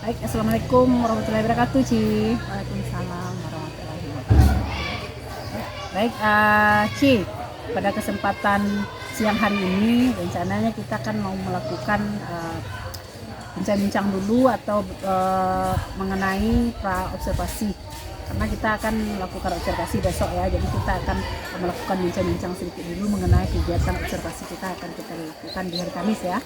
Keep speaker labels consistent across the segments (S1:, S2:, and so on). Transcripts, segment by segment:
S1: Baik, Assalamualaikum warahmatullahi wabarakatuh, Ci.
S2: Waalaikumsalam warahmatullahi wabarakatuh.
S1: Baik, Ci, pada kesempatan siang hari ini rencananya kita kan mau melakukan bincang-bincang dulu atau mengenai pra observasi, karena kita akan melakukan observasi besok ya. Jadi kita akan melakukan bincang-bincang sedikit dulu mengenai kegiatan observasi kita akan kita lakukan di hari Kamis ya.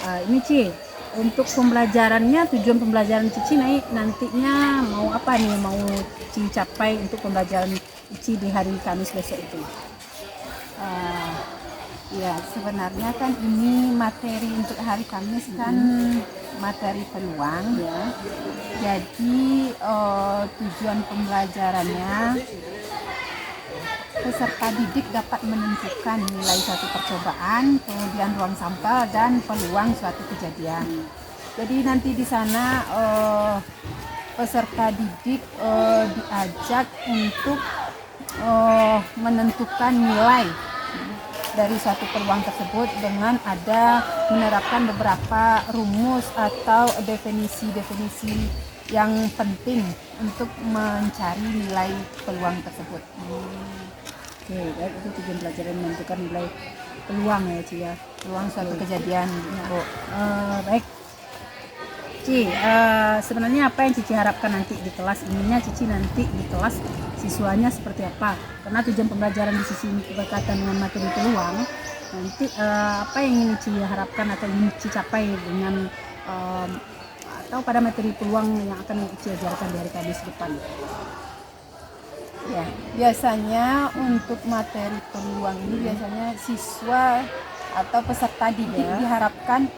S1: Ini Ci, untuk pembelajarannya, tujuan pembelajaran Cici nantinya mau apa nih, mau Cici capai untuk pembelajaran Cici di hari Kamis besok itu?
S2: Ya, sebenarnya kan ini materi untuk hari Kamis kan materi peluang ya. Jadi tujuan pembelajarannya peserta didik dapat menentukan nilai suatu percobaan, kemudian ruang sampel dan peluang suatu kejadian. Jadi nanti di sana peserta didik diajak untuk menentukan nilai dari suatu peluang tersebut dengan ada menerapkan beberapa rumus atau definisi-definisi yang penting untuk mencari nilai peluang tersebut.
S1: Oke, baik, itu tujuan pelajaran menentukan nilai peluang ya, Ci ya.
S2: Peluang suatu kejadian. Bu.
S1: Baik, Ci, sebenarnya apa yang Cici harapkan nanti di kelas ininya, Cici nanti di kelas siswanya seperti apa? Karena tujuan pembelajaran di sisi ini berkaitan dengan materi peluang, nanti apa yang ingin Cici harapkan atau ingin Cici capai dengan atau pada materi peluang yang akan Cici ajarkan di hari Kamis depan?
S2: Ya, biasanya untuk materi peluang ini biasanya siswa atau peserta didik diharapkan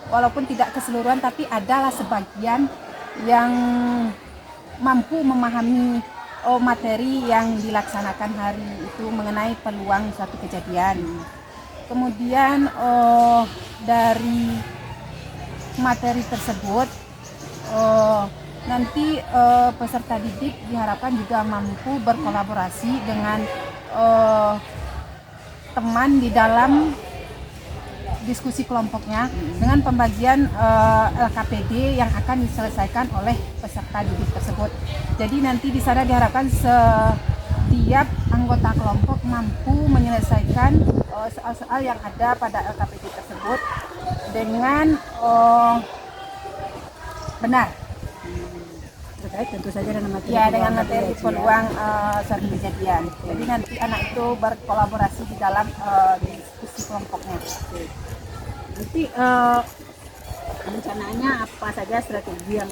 S2: walaupun tidak keseluruhan tapi adalah sebagian yang mampu memahami materi yang dilaksanakan hari itu mengenai peluang suatu kejadian. Kemudian dari materi tersebut nanti peserta didik diharapkan juga mampu berkolaborasi dengan teman di dalam diskusi kelompoknya dengan pembagian LKPD yang akan diselesaikan oleh peserta didik tersebut. Jadi nanti di sana diharapkan setiap anggota kelompok mampu menyelesaikan soal-soal yang ada pada LKPD tersebut dengan benar.
S1: Terkait tentu saja dengan materi
S2: Ya,
S1: peluang
S2: dengan materi
S1: tadi ya, Ci,
S2: peluang suatu kejadian. Jadi nanti anak itu berkolaborasi di dalam diskusi kelompoknya.
S1: Nanti rencananya apa saja strategi yang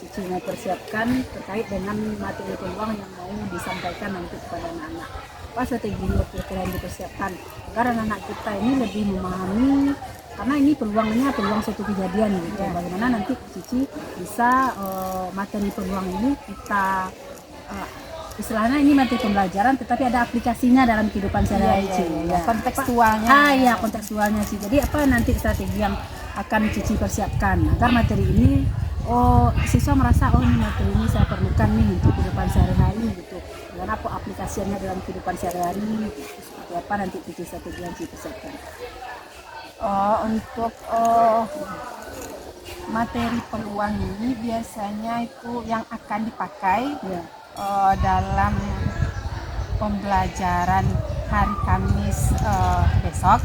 S1: Cici mau persiapkan terkait dengan materi peluang yang mau disampaikan nanti kepada anak-anak? Apa strategi yang dipersiapkan agar anak-anak kita ini lebih memahami, karena ini peluangnya peluang suatu kejadian gitu. Bagaimana nanti Cici bisa materi peluang ini kita istilahnya ini materi pembelajaran tetapi ada aplikasinya dalam kehidupan sehari-hari.
S2: Kontekstualnya.
S1: Iya, kontekstualnya sih. Jadi apa nanti strategi yang akan Cici persiapkan agar materi ini siswa merasa ini materi ini saya perlukan nih untuk kehidupan sehari-hari gitu. Dan apa aplikasinya dalam kehidupan sehari-hari gitu. Seperti apa nanti Cici strategi yang Cici persiapkan?
S2: Untuk materi peluang ini biasanya itu yang akan dipakai dalam pembelajaran hari Kamis besok.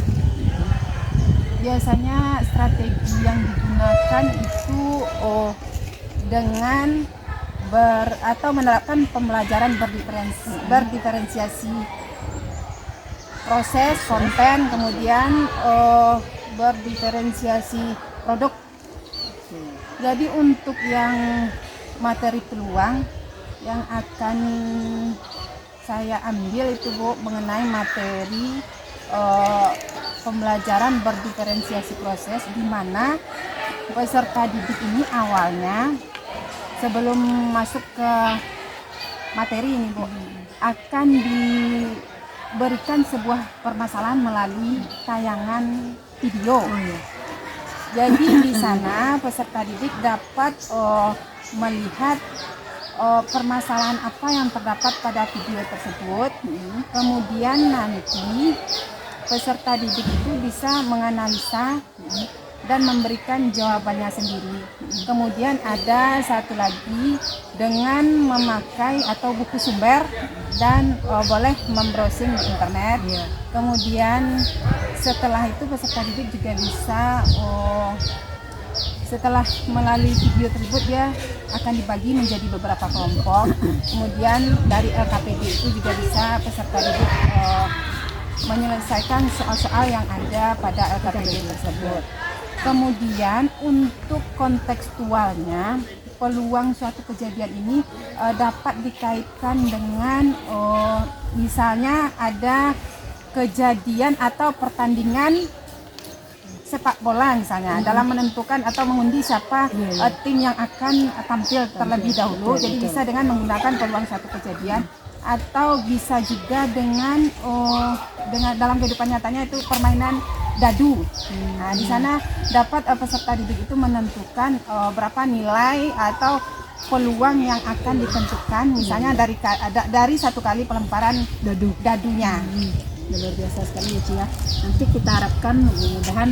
S2: Biasanya strategi yang digunakan itu dengan atau menerapkan pembelajaran berdiferensiasi proses, konten, kemudian berdiferensiasi produk. Jadi untuk yang materi peluang yang akan saya ambil itu Bu mengenai materi pembelajaran berdiferensiasi proses, di mana peserta didik ini awalnya sebelum masuk ke materi ini Bu akan diberikan sebuah permasalahan melalui tayangan video. Jadi di sana peserta didik dapat melihat permasalahan apa yang terdapat pada video tersebut. Kemudian nanti peserta didik itu bisa menganalisa dan memberikan jawabannya sendiri. Kemudian ada satu lagi dengan memakai atau buku sumber dan boleh membrowsing di internet. Kemudian setelah itu peserta didik juga bisa setelah melalui video tersebut dia akan dibagi menjadi beberapa kelompok. Kemudian dari LKPD itu juga bisa peserta didik menyelesaikan soal-soal yang ada pada LKPD tersebut. Kemudian untuk kontekstualnya, peluang suatu kejadian ini dapat dikaitkan dengan misalnya ada kejadian atau pertandingan sepak bola misalnya dalam menentukan atau mengundi siapa tim yang akan tampil terlebih dahulu. Jadi bisa dengan menggunakan peluang suatu kejadian, atau bisa juga dengan dalam kehidupan nyatanya itu permainan dadu. Nah, di sana dapat peserta didik itu menentukan berapa nilai atau peluang yang akan ditentukan misalnya dari satu kali pelemparan dadunya.
S1: Luar biasa sekali ya Ci ya. Nanti kita harapkan mudah-mudahan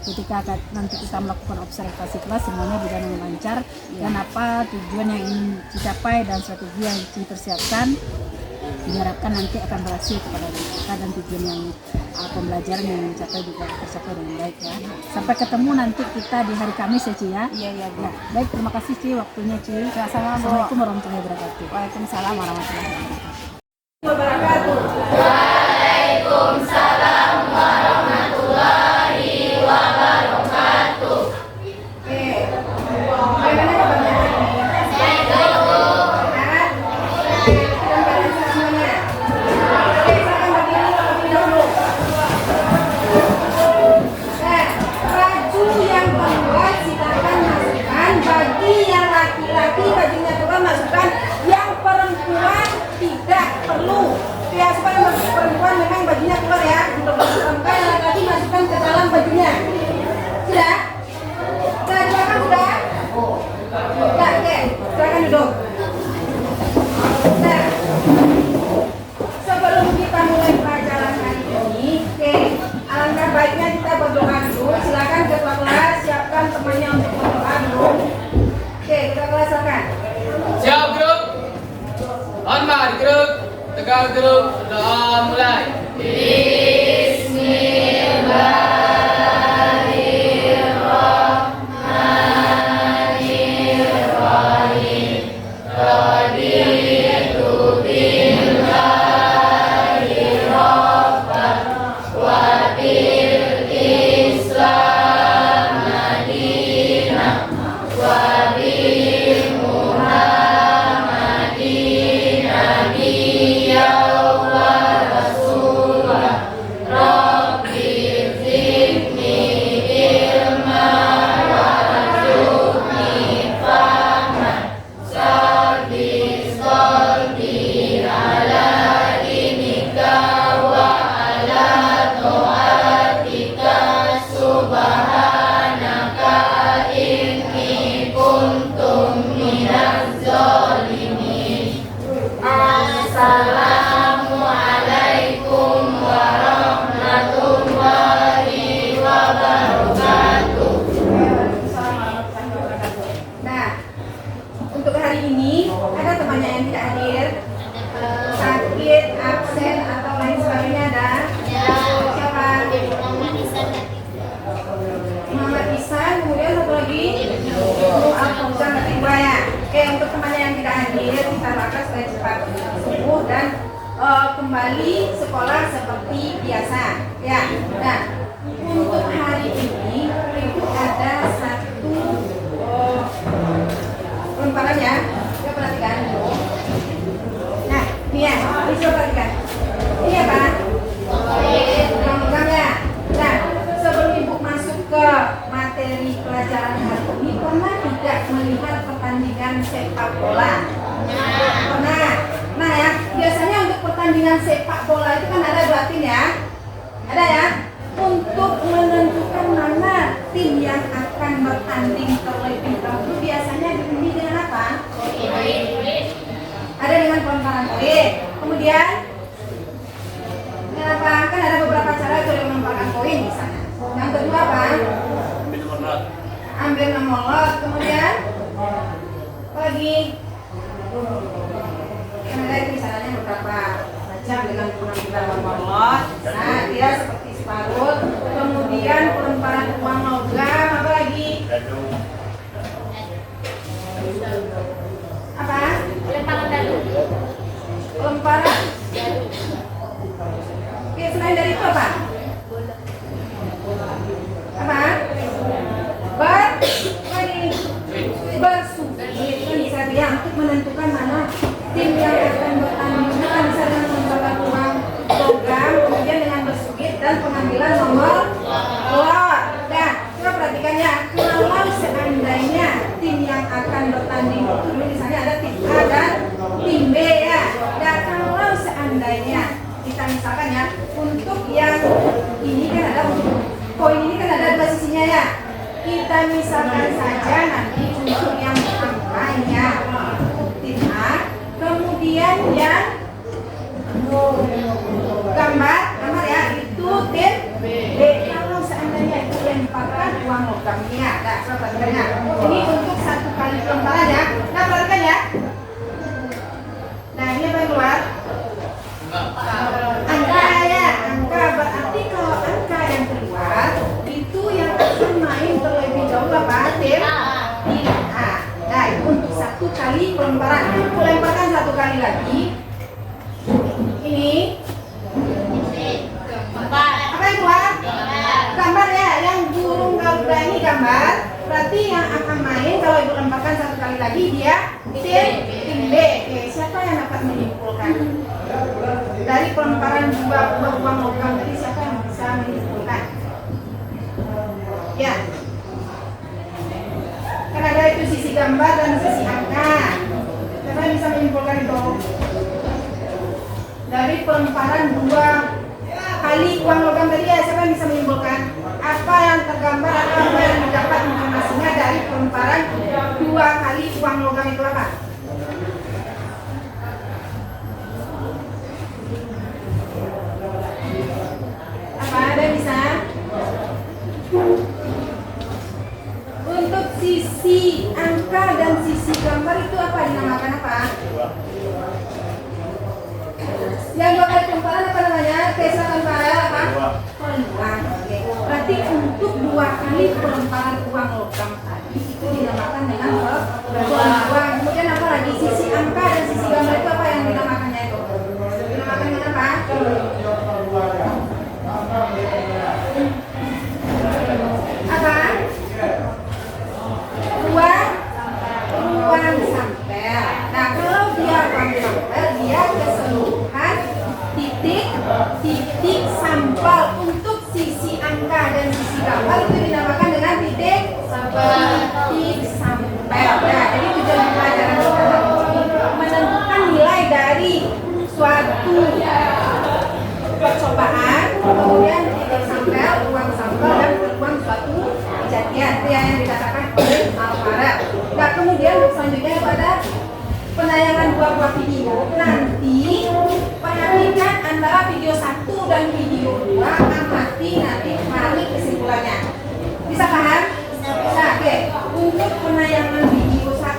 S1: ketika nanti kita melakukan observasi kelas semuanya berjalan lancar dan apa tujuan yang ingin dicapai dan strategi yang dipersiapkan diharapkan nanti akan berhasil kepada kita dan tujuan yang pembelajaran yang dicapai juga tercapai dengan baik ya. Sampai ketemu nanti kita di hari Kamis ya Ci ya.
S2: Iya Bu.
S1: Ya, baik, terima kasih Ci waktunya Ci.
S2: Assalamualaikum
S1: warahmatullahi wabarakatuh.
S2: Waalaikumsalam warahmatullahi wabarakatuh.
S3: Siap grup, hormat grup, tegak grup, doa mulai.
S2: Kembali sekolah seperti biasa ya. Nah, untuk hari ini itu ada satu pelemparan ya. Kita perhatikan dulu. Nah, ini ya, bisa perhatikan. Ini apa? Program ya. Nah, sebelum ibu masuk ke materi pelajaran hari ini, pernah tidak melihat pertandingan sepak bola? Pernah. Nah ya, biasanya untuk pertandingan sepak bola itu kan ada 2 tim ya. Ada ya. Untuk menentukan mana tim yang akan bertanding terlebih dahulu biasanya diundi dengan apa? Ada dengan pelemparan koin. Kemudian kenapa? Kan ada beberapa cara untuk melemparkan koin di sana. Yang kedua apa? kemudian memolot, kemudian lagi yang ada misalnya beberapa macam dengan penampilan memolot. Nah, dia seperti separuh, kemudian pelemparan uang logam, apa lagi? Apa?
S4: Lemparan dadu.
S2: Pelemparan. Oke, selain dari itu apa? Apa? Bersugit kan bisa dia untuk menentukan mana tim yang akan bertanding kan bisa dengan membawa uang logam, kemudian dengan bersugit dan pengambilan nomor lot. Nah, coba perhatikan ya, kalau seandainya tim yang akan bertanding itu dulu misalnya ada tim A dan tim B ya. Dan kalau seandainya kita misalkan ya, untuk yang ini kan ada untuk koin ini kan ada dua sisinya ya. Kita misalkan saja nanti untuk yang angkanya tim A, kemudian yang gambar ya itu tim B. Kalau seandainya itu lemparkan uang logamnya, nah perhatikannya. Ini untuk satu kali pelemparan ya. Nah perhatikan ya. Nah ini apa yang keluar? Angka ya, angka berarti kalau angka yang keluar itu yang akan main terlebih dahulu apa? Tim A. Nah itu untuk satu kali pelemparan. Lemparkan satu kali lagi. Ini apa yang keluar? Gambar ya, yang burung garuda ini gambar. Berarti yang akan main kalau ibu lemparkan satu kali lagi dia tim B. Oke, siapa yang dapat menyimpulkan? Dari pelemparan dua uang logam tadi siapa yang bisa menyimpulkan? Ya. Kan ada itu sisi gambar dan sisi angka. Siapa yang bisa menyimpulkan itu? Dari pelemparan dua kali uang logam tadi ya, siapa yang bisa menyimpulkan? Apa yang tergambar atau apa yang didapat informasinya dari pelemparan dua kali uang logam itu apa? Apa ada bisa? Untuk sisi angka dan sisi gambar itu apa dinamakan apa? Yang dua kali pelemparan apa namanya? Keselamatan paralel apa? Peluang. Oke. Berarti untuk dua kali pelemparan uang logam tadi itu dinamakan dengan peluang. Kemudian apa lagi? Sisi angka dan sisi gambar itu apa yang dinamakannya itu? Dinamakan dengan apa? Apa? Ruang sampel. Nah, kalau dia ruang sampel, dia keseluruhan titik sampel. Untuk sisi angka dan sisi gambar itu dinamakan dengan titik sampel. Nah, jadi tujuan pelajaran kita menentukan nilai dari suatu percobaan, kemudian titik sampel, ruang sampel, dan peluang suatu kejadian. Itu yang dikatakan oleh Alvarez. Nah, kemudian selanjutnya pada penayangan buah-buah video, nanti perhatikan antara video 1 dan video 2, amati nanti mari kesimpulannya. Bisa paham? Bisa. Oke. Untuk penayangan video 1,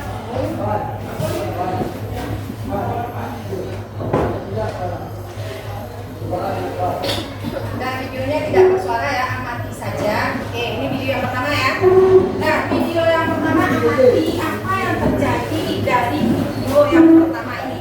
S2: dan videonya tidak bersuara ya, amati saja. Oke, ini video yang pertama ya. Nah, video yang pertama amati apa yang terjadi dari video yang pertama ini.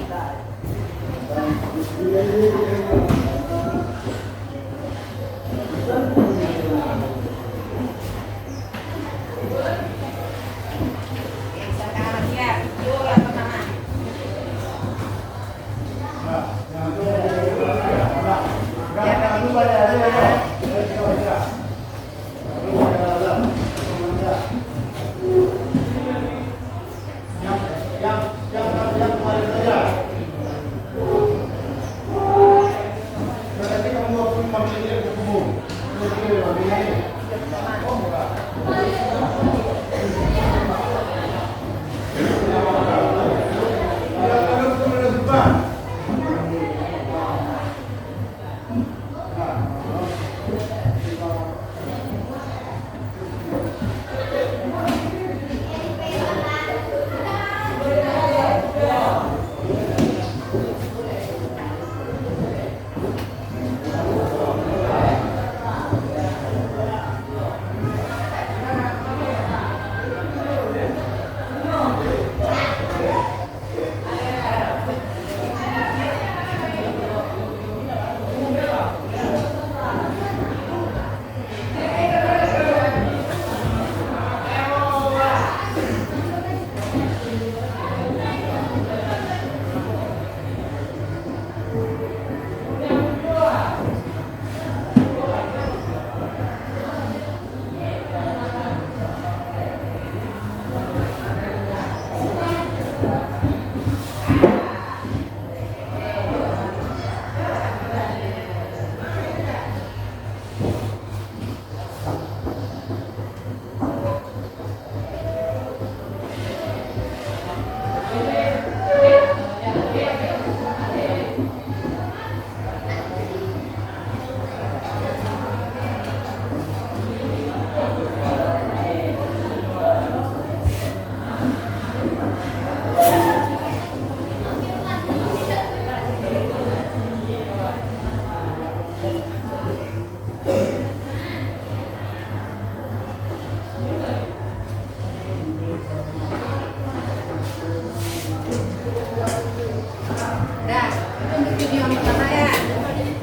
S2: video yang pertama ya.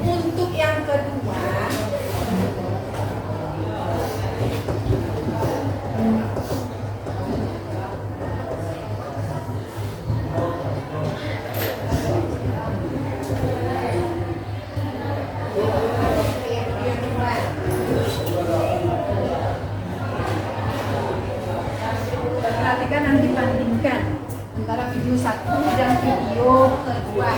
S2: Untuk yang kedua, perhatikan dan dibandingkan antara video satu dan video kedua.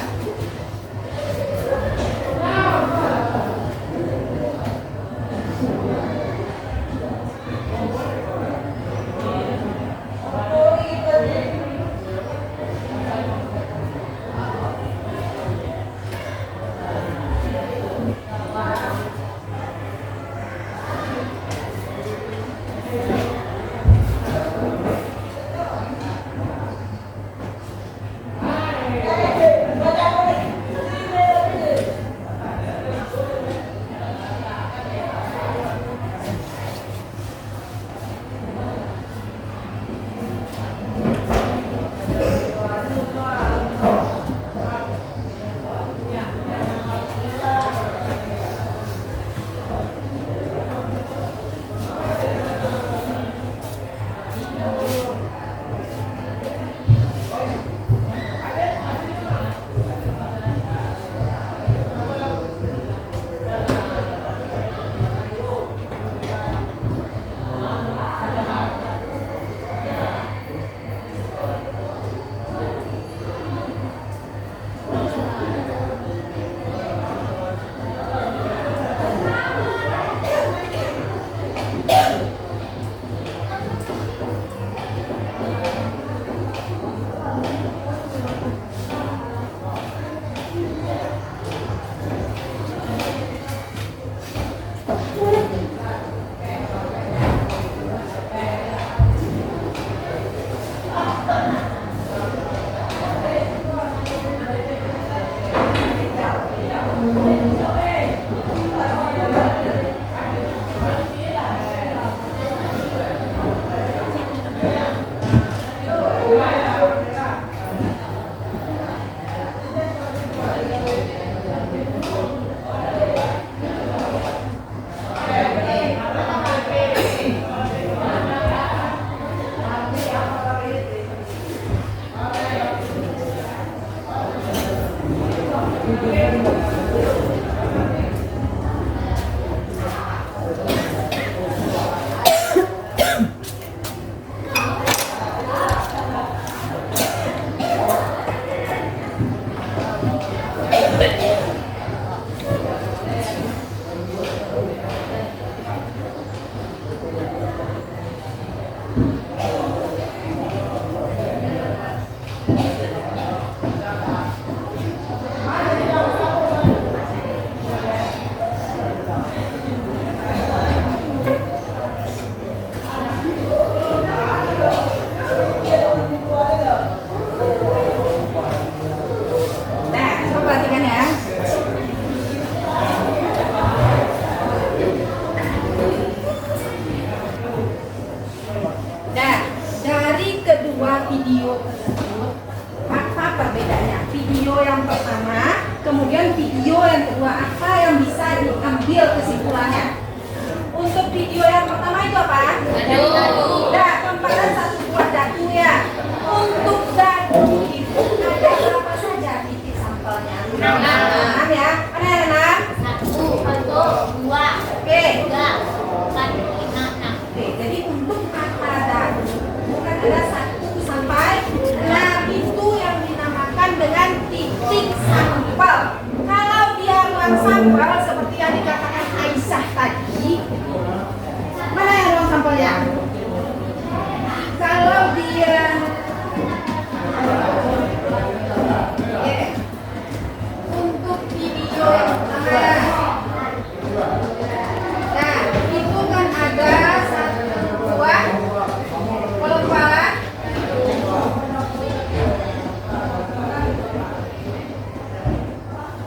S2: Video tersebut, apa perbedaannya? Video yang pertama, kemudian video yang kedua, apa yang bisa diambil kesimpulannya? Untuk video yang pertama itu apa? Dadu. Nah, tempatkan satu buah dadu ya. Untuk dadu itu ada berapa saja titik sampelnya? 6 ya. Mana yang 6? 1, 2, oke. 3, 4, 5, 6. Oke, jadi untuk kata dadu bukan ada 1 sampai 6 itu yang dinamakan dengan titik sampel. Kalau dia ruang sampel seperti yang dikatakan Aisyah tadi, mana yang ruang sampelnya? Kalau dia untuk video yang pertama, nah itu kan ada 1 buah pelemparan.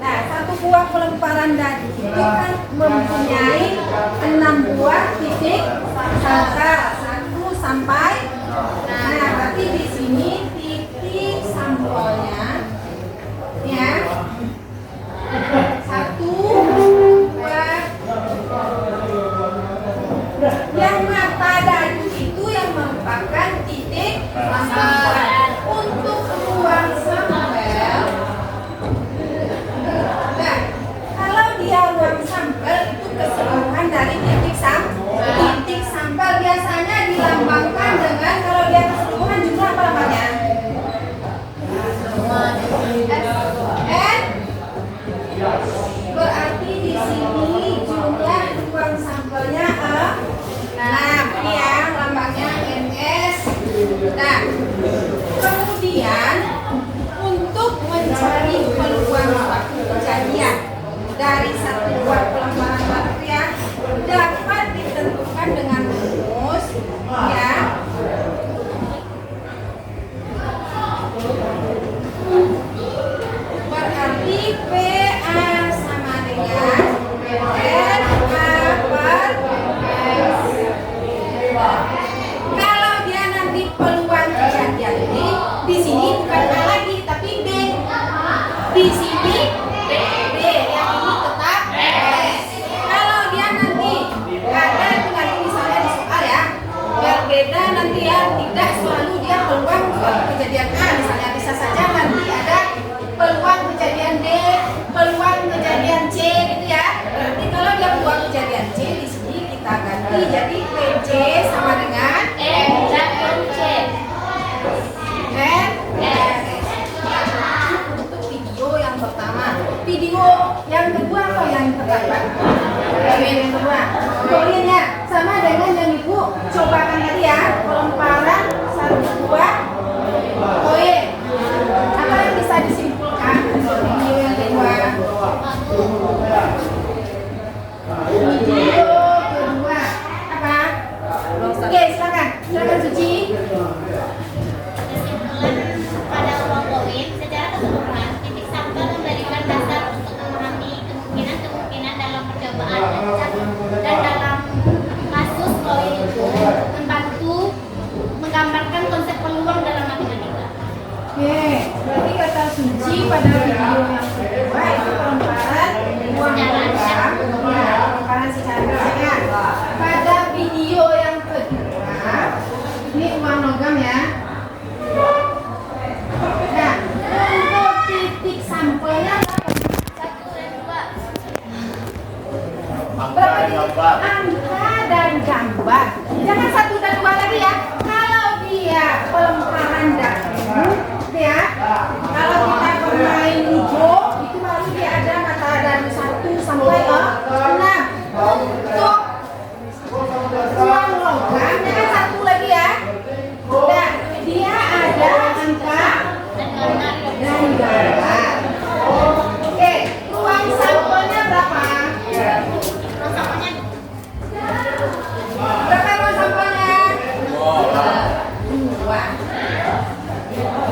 S2: Nah, 1 buah pelemparan dadu itu kan mempunyai 6 buah titik sampel, 1 sampai. Nah, berarti di sini titik sampelnya ya Untuk ruang sampel, nah, kalau dia ruang sampel itu keseluruhan dari titik sampel biasanya dilambangkan dengan, kalau dia keseluruhan jumlah apa lambangnya? N. Berarti di sini jumlah ruang sampelnya 6. Ini yang lambangnya NS. Nah, kemudian untuk mencari peluang suatu kejadian dari satu buah pelemahan material dapat ditentukan dengan rumus ya. Berarti PA sama dengan NA per S. Kalau dia nanti peluang kejadian ini, di sini bukan A lagi tapi B. Di sini B, yang ini tetap S. Kalau dia nanti ada itu nanti misalnya di soal ya, biar beda nanti ya, tidak selalu dia peluang suatu kejadian A, misalnya bisa saja nanti ada peluang kejadian D, peluang kejadian C gitu ya. Berarti kalau dia peluang kejadian C, di sini kita ganti jadi PJ sama dengan N C. Untuk video yang pertama, video yang kedua apa yang terdapat? Yang kedua, poinnya sama dengan yang ibu cobakan tadi ya, pelemparan 1, 2 poin. Apa yang bisa disimpulkan untuk video yang kedua? Video kedua apa? Oke, silakan Suci.
S4: Kesimpulan pada ruang poin secara keseluruhan, titik sampel memberikan dasar untuk memahami kemungkinan-kemungkinan dalam percobaan dan dalam kasus poin itu membantu menggambarkan konsep peluang dalam matematika.
S2: Oke, berarti kata Suci pada video yang kedua itu pelemparan uang logam, pelemparan secara misalnya. Pada video yang kedua, ini uang logam ya. Nah, untuk titik sampelnya berapa titik? Angka dan gambar. Jangan 1 dan 2 lagi ya. Kalau dia pelemparan dahulu ya, kalau kita bermain ludo itu baru dia ada kata dari 1 sampai 6. Untuk uang logam jangan 1 lagi ya. Nah, dia ada angka dan gambar. Oke, ruang sampelnya berapa? Berapa ruang sampelnya? 2.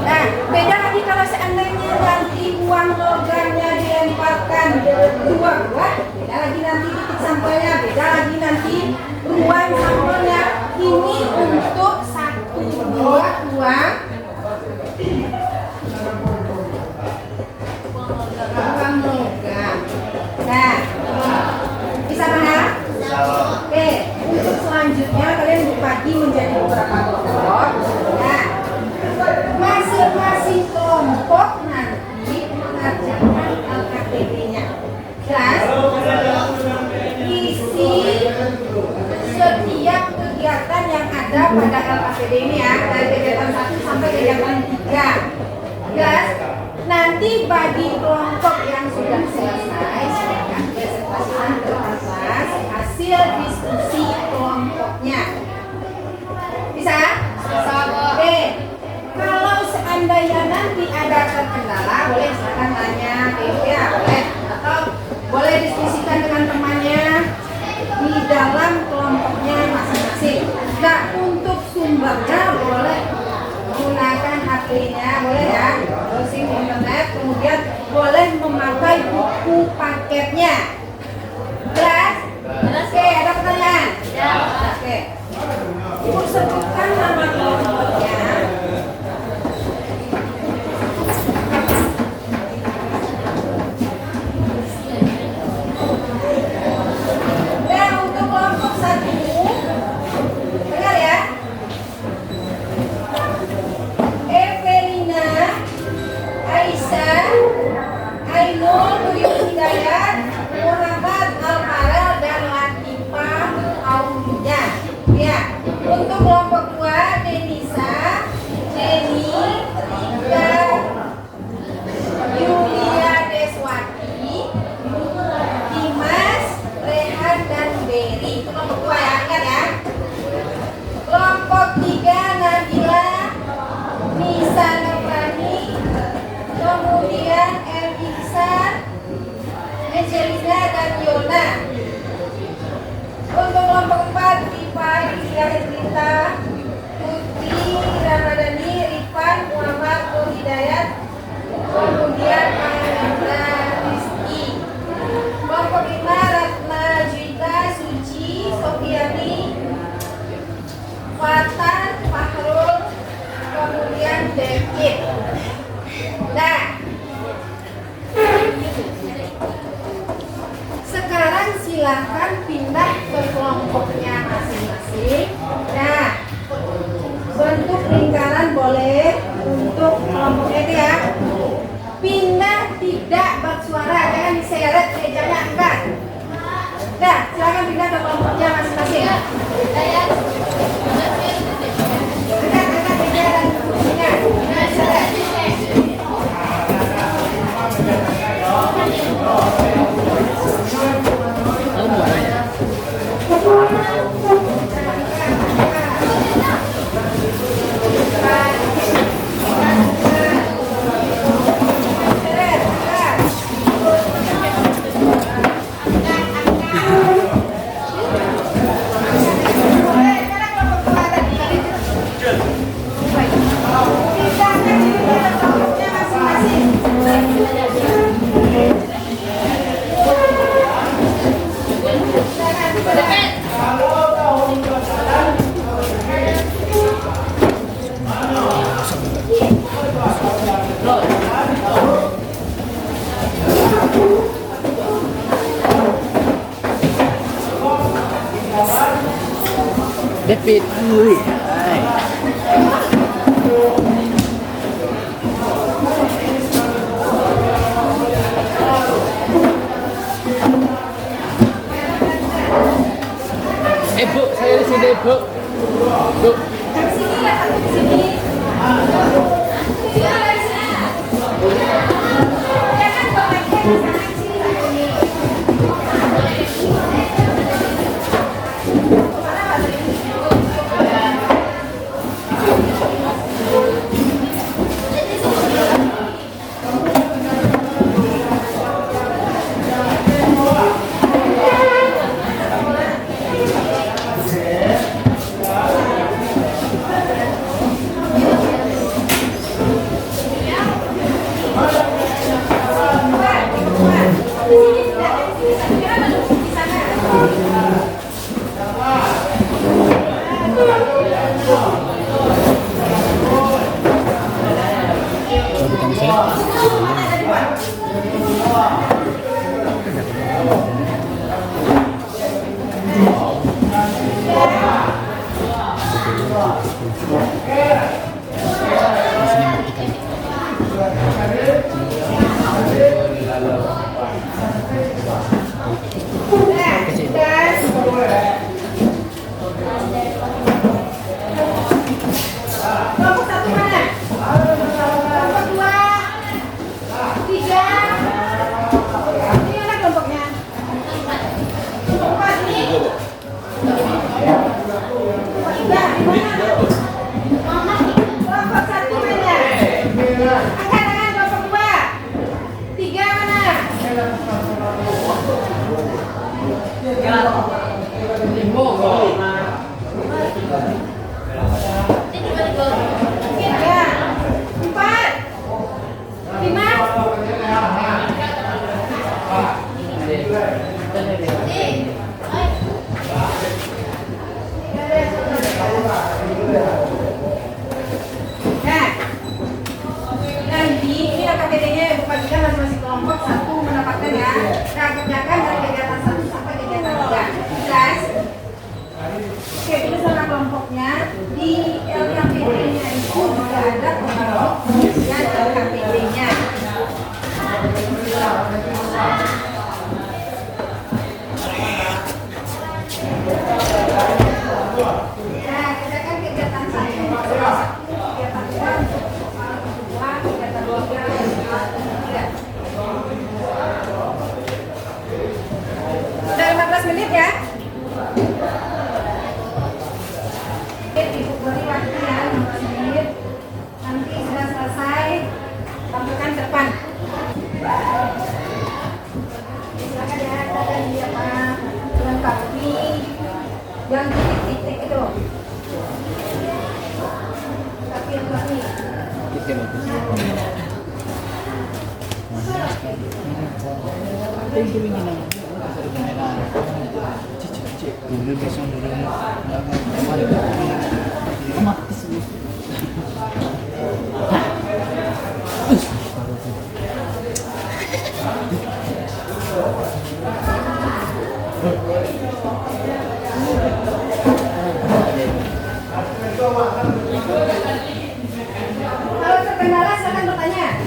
S2: Nah, beda lagi kalau seandainya nanti uang logamnya dilemparkan 2 buah, beda lagi nanti titik sampelnya, beda lagi nanti ruang sampelnya. Ini untuk 1 buah uang logam. Nah, bisa paham? Oke, untuk selanjutnya kalian bagi menjadi beberapa kelompok. Nah, masing-masing kelompok nanti mengerjakan LKPD-nya. Jelas? Isi setiap kegiatan yang ada pada LKPD ini ya, dari kegiatan 1 sampai kegiatan 3. Jelas? Nanti bagi kelompok yang sudah selesai, silakan presentasikan ke atas hasil diskusi kelompoknya. Bisa? Oke. Kalau seandainya nanti ada terkendala, boleh silakan tanya ke ya, boleh, atau boleh diskusikan dengan temannya di dalam kelompoknya masing-masing. Nah, untuk sumbernya boleh menggunakan HP-nya, boleh ya, browsing di internet, kemudian boleh memakai buku paketnya. Jelas? Oke, ada pertanyaan? Ya. Oke. Ibu sebutkan nama kelompoknya. Sinta, Tuti, Ramadhani, Rifan, Muhammad, Nur Hidayat, kemudian Mahendra Rizky. Kelompok 5 Ratna Juwita, Suci, Sofiani, Fatan, Fahrul, kemudian David. Nah, sekarang silahkan pindah ke kelompoknya masing-masing. Nah, bentuk lingkaran boleh untuk kelompoknya itu ya. Pindah tidak bersuara, jangan diseret mejanya enggak. Nah, silakan pindah ke kelompoknya masing-masing. Angkat meja dan kursinya. Nah, silakan.
S3: David, Bu, saya di sini, Bu. Bu. Kelompok 1 mana? Kelompok 2, 3. Ini mana kelompoknya? Kelompok 4 ini. Kelompok 3 di mana? Kelompok 1 mana? Angkat tangan kelompok 2. 3 mana? Masing-masing kelompok 1 mendapatkan ya. Nah, kerjakan dari kegiatan 1 sampai kegiatan 3. Jelas? Oke, ini sama kelompoknya. Di LKPD-nya itu juga ada kelompok pengisian LKPD-nya. Nah, kerjakan kegiatan 1 kegiatan 2 untuk kepala kegiatan 2, kegiatan 3. Kalau terkendala silakan bertanya.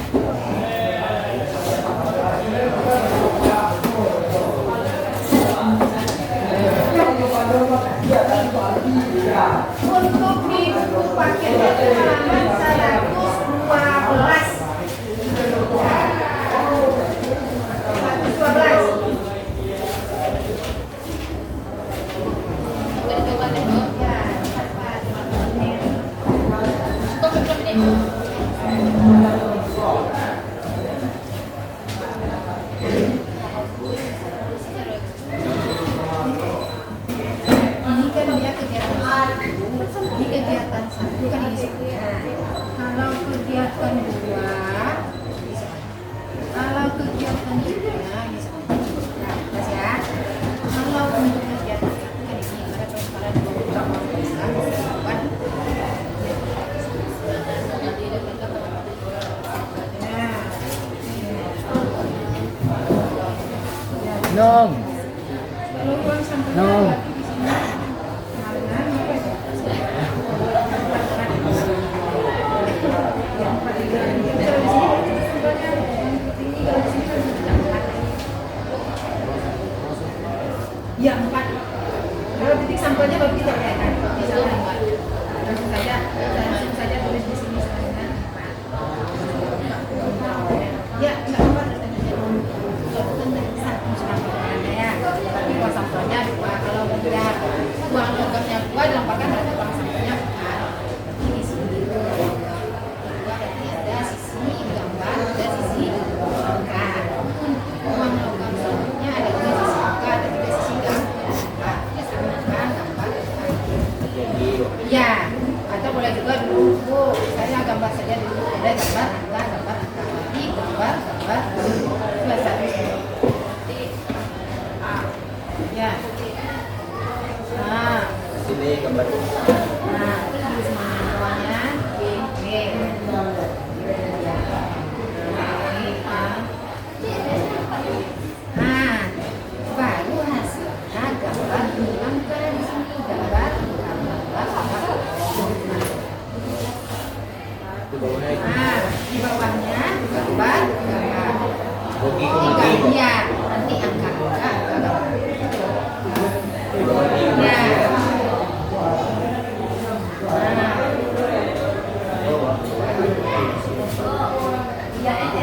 S3: Untuk di buku paket halaman 112. 112. Ini kan dia kegiatan di kegiatan satu kan di situ. Kalau kegiatan dua, kalau kegiatan tiga di situ. Nah, ya. Kalau untuk kegiatan satu kan ini ada pengenalan
S5: Nong. Nong.
S3: Ya 4. Kalau titik sampelnya baru kita lihat misalnya 4. Langsung saja tulis di sini misalnya 4. Ya, enggak apa-apa. Ya, tapi buang sampelnya 2. Kalau tidak buang logamnya 2 dilampirkan ada buang sampelnya 4. Ini sini. Berarti ada sisi gambar, ada sisi angka. Untuk buang logam selanjutnya ada 2 sisi angka, ada 3 sisi gambar. Ya, atau boleh juga dulu Bu, saya gambar saja dulu. Ada gambar angka. Ini gambar. Dua satu. Ya. Nah,
S5: Sini gambar.
S3: nah, ini semuanya bawahnya. Oke. Nah, baru hasilnya gambar angka di sini gambar. Nah, di bawahnya gambar. Iya, nanti angka. Ya.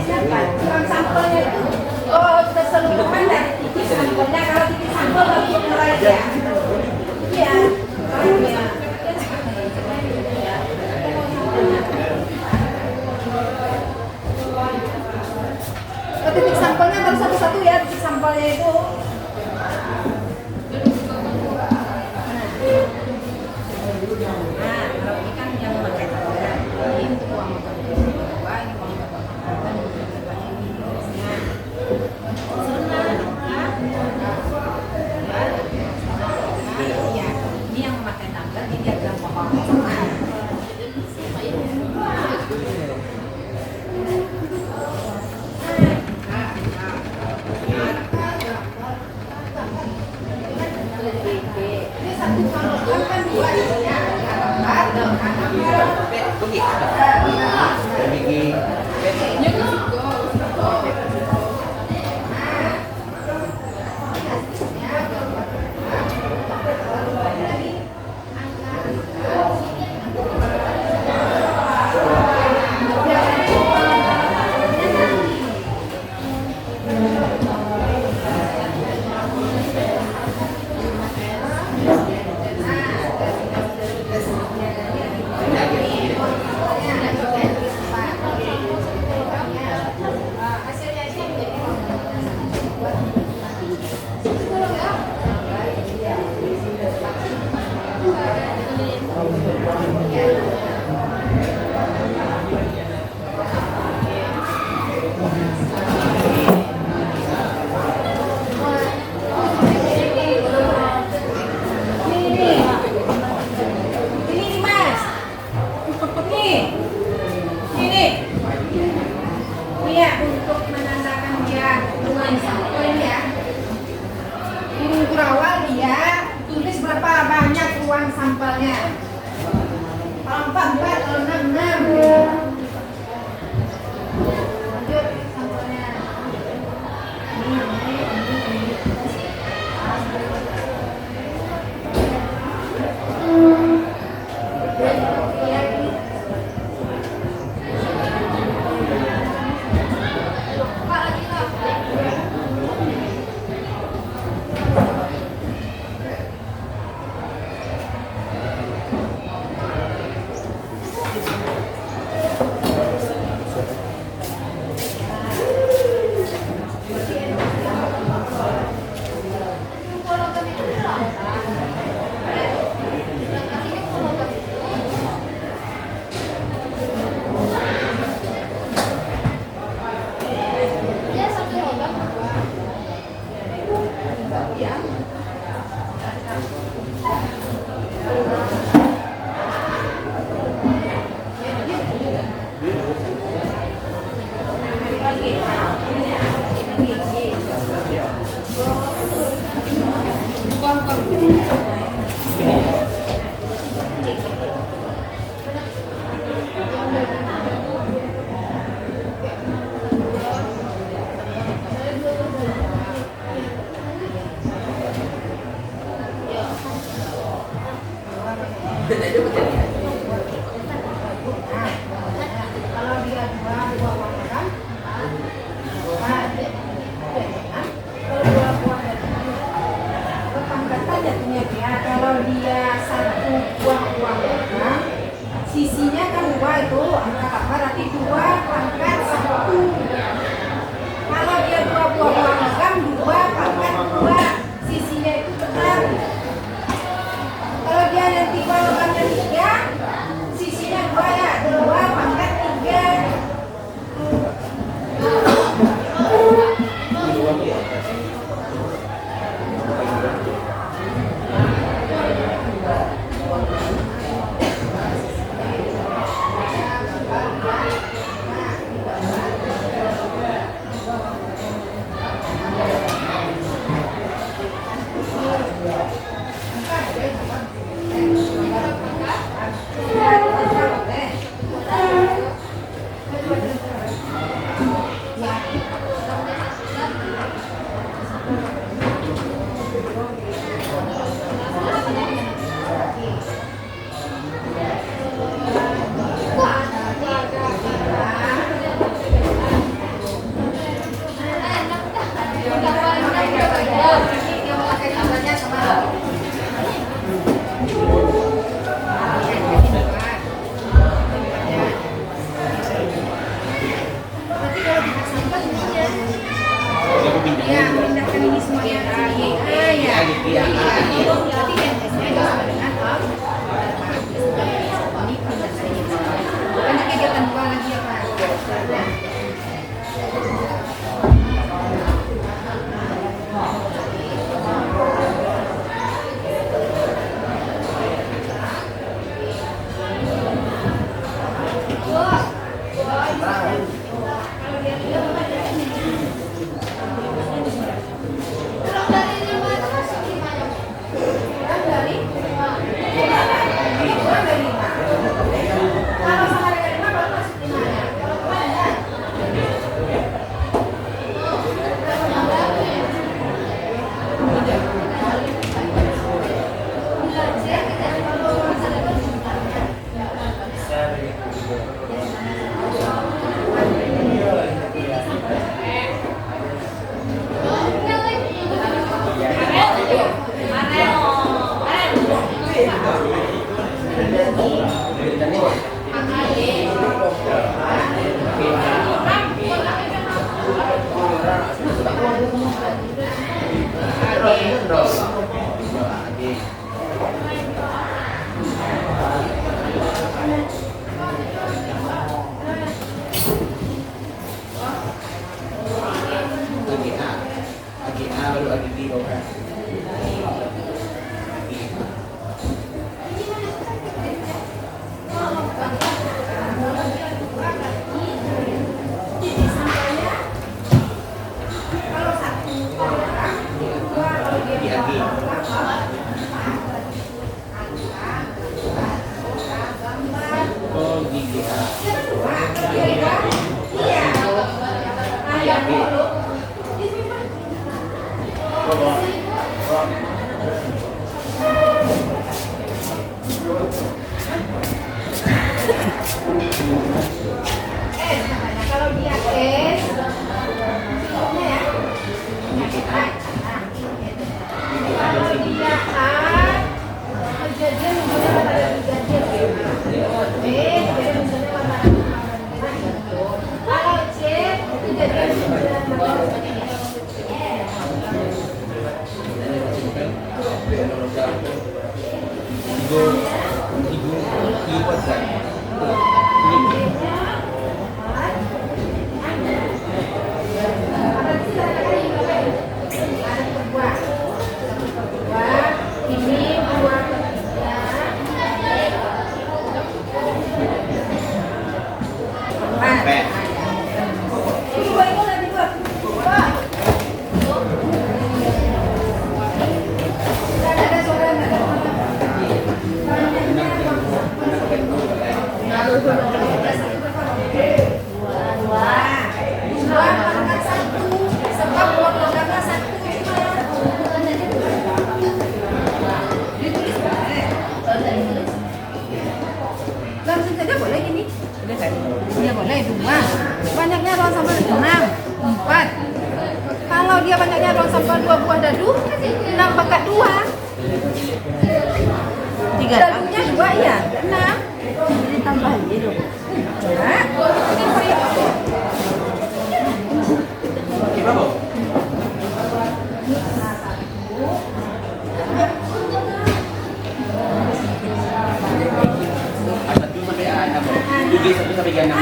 S3: Siapa? Tukang sampelnya itu. Oh, keseluruhan dari titik sampelnya. Kalau titik sampel bagi mulai ya. Iya. Iya. Oh, titik sampelnya baru satu-satu ya, titik sampelnya itu. Nah, kalau ini kan yang memakai tanda, ini untuk uang makan kedua, ini uang makan ya, ini yang memakai tanggal, ini diagram pohon. Ini satu kalau kan dua ya, Ini. Iya, untuk menandakan dia uang sampel ya. Di buku awal dia tulis berapa banyak uang sampelnya. Kalau 4, kalau 6. Lanjut sampelnya. Kalau dia dua uang kan, kalau dia satu uang kan, sisinya kan 2 itu angka apa? Berarti 2 pangkat 1. Kalau dia 2 buah uang logam, 2 pangkat 2, sisinya itu benar. Kalau dia nanti uang logamnya 3, sisinya 2 ya, 2 pangkat 3. Ya, pindahkan ini semuanya ke ya. Berarti yang S-nya juga sama dengan Om. Ini pindahkan ini. Ada kegiatan 2 lagi ya Pak. Kalau dia es, kalau dia A, kejadian misalnya pada kejadian B, kejadian misalnya pada kalau C, kejadian misalnya langsung saja boleh gini. Dia boleh 2. Banyaknya ruang sampah 6, 4. Kalau dia banyaknya ruang sampah 2 buah dadu, 6 pangkat 2. 3 dadunya 2 ya, 6. Jadi tambah ini loh. Enggak.
S5: Satu sampai ganam.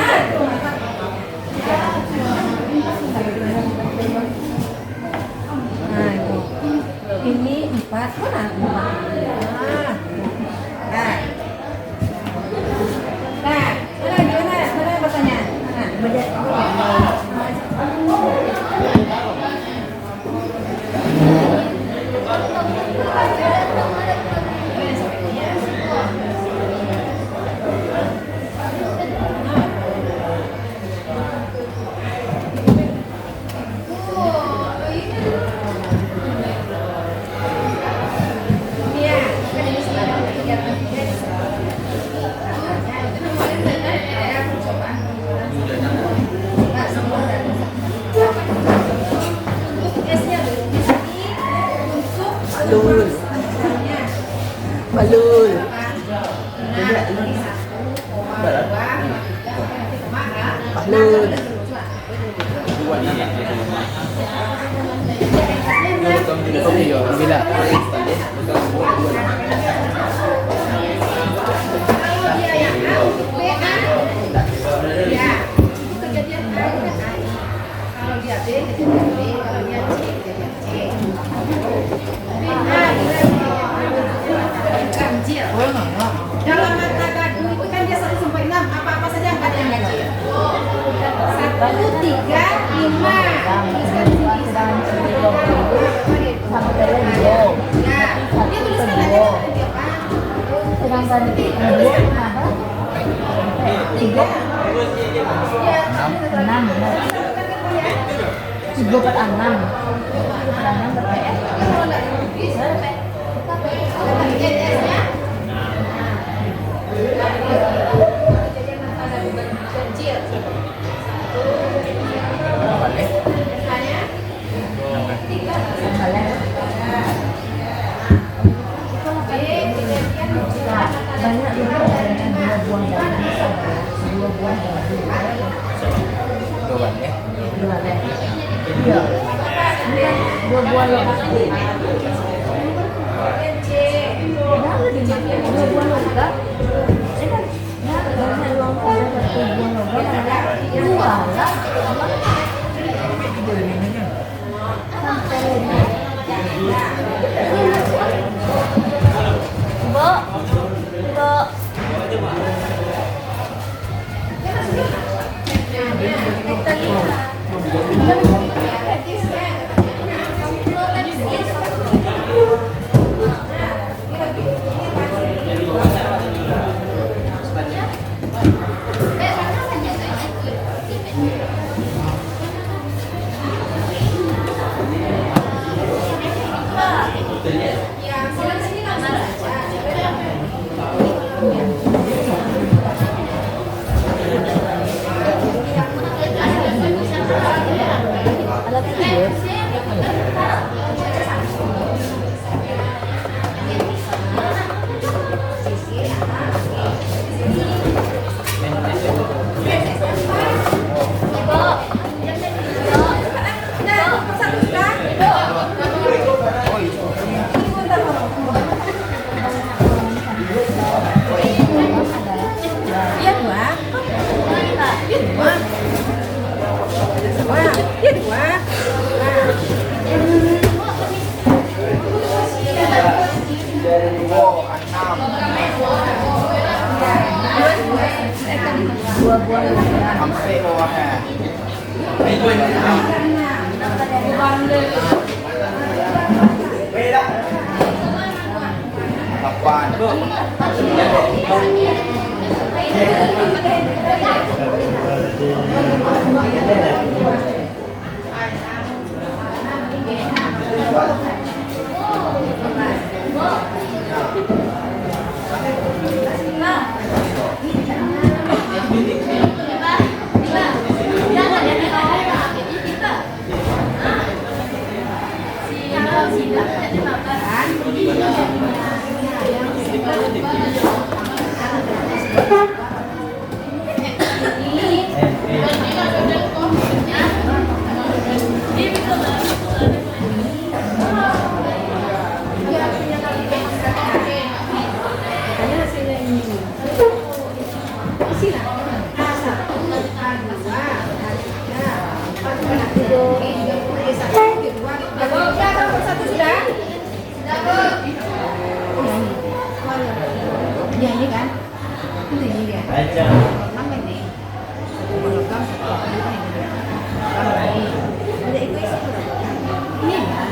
S3: Nah, ini 4 mana? Mana bertanya?
S5: Balul. Balul. Bila?
S3: Dalam mata dadu itu kan dia 1 sampai 6, apa-apa saja yang ada yang kecil. 1, 3, 5. Dia tuliskan aja nanti apa? Sedangkan 2 apa? 3. 6. 3 per 6. 6 per PS. Kalau enggak bisa, PS-nya dua buah lokasi. Dua buah logam. Dia dua.
S1: Dua buah
S5: Sampai bawahnya. Delapan.
S3: Ya ini kan, ini dia. Lama ini. Logam satu ini dia. Ada itu isi berapa? Ini ya,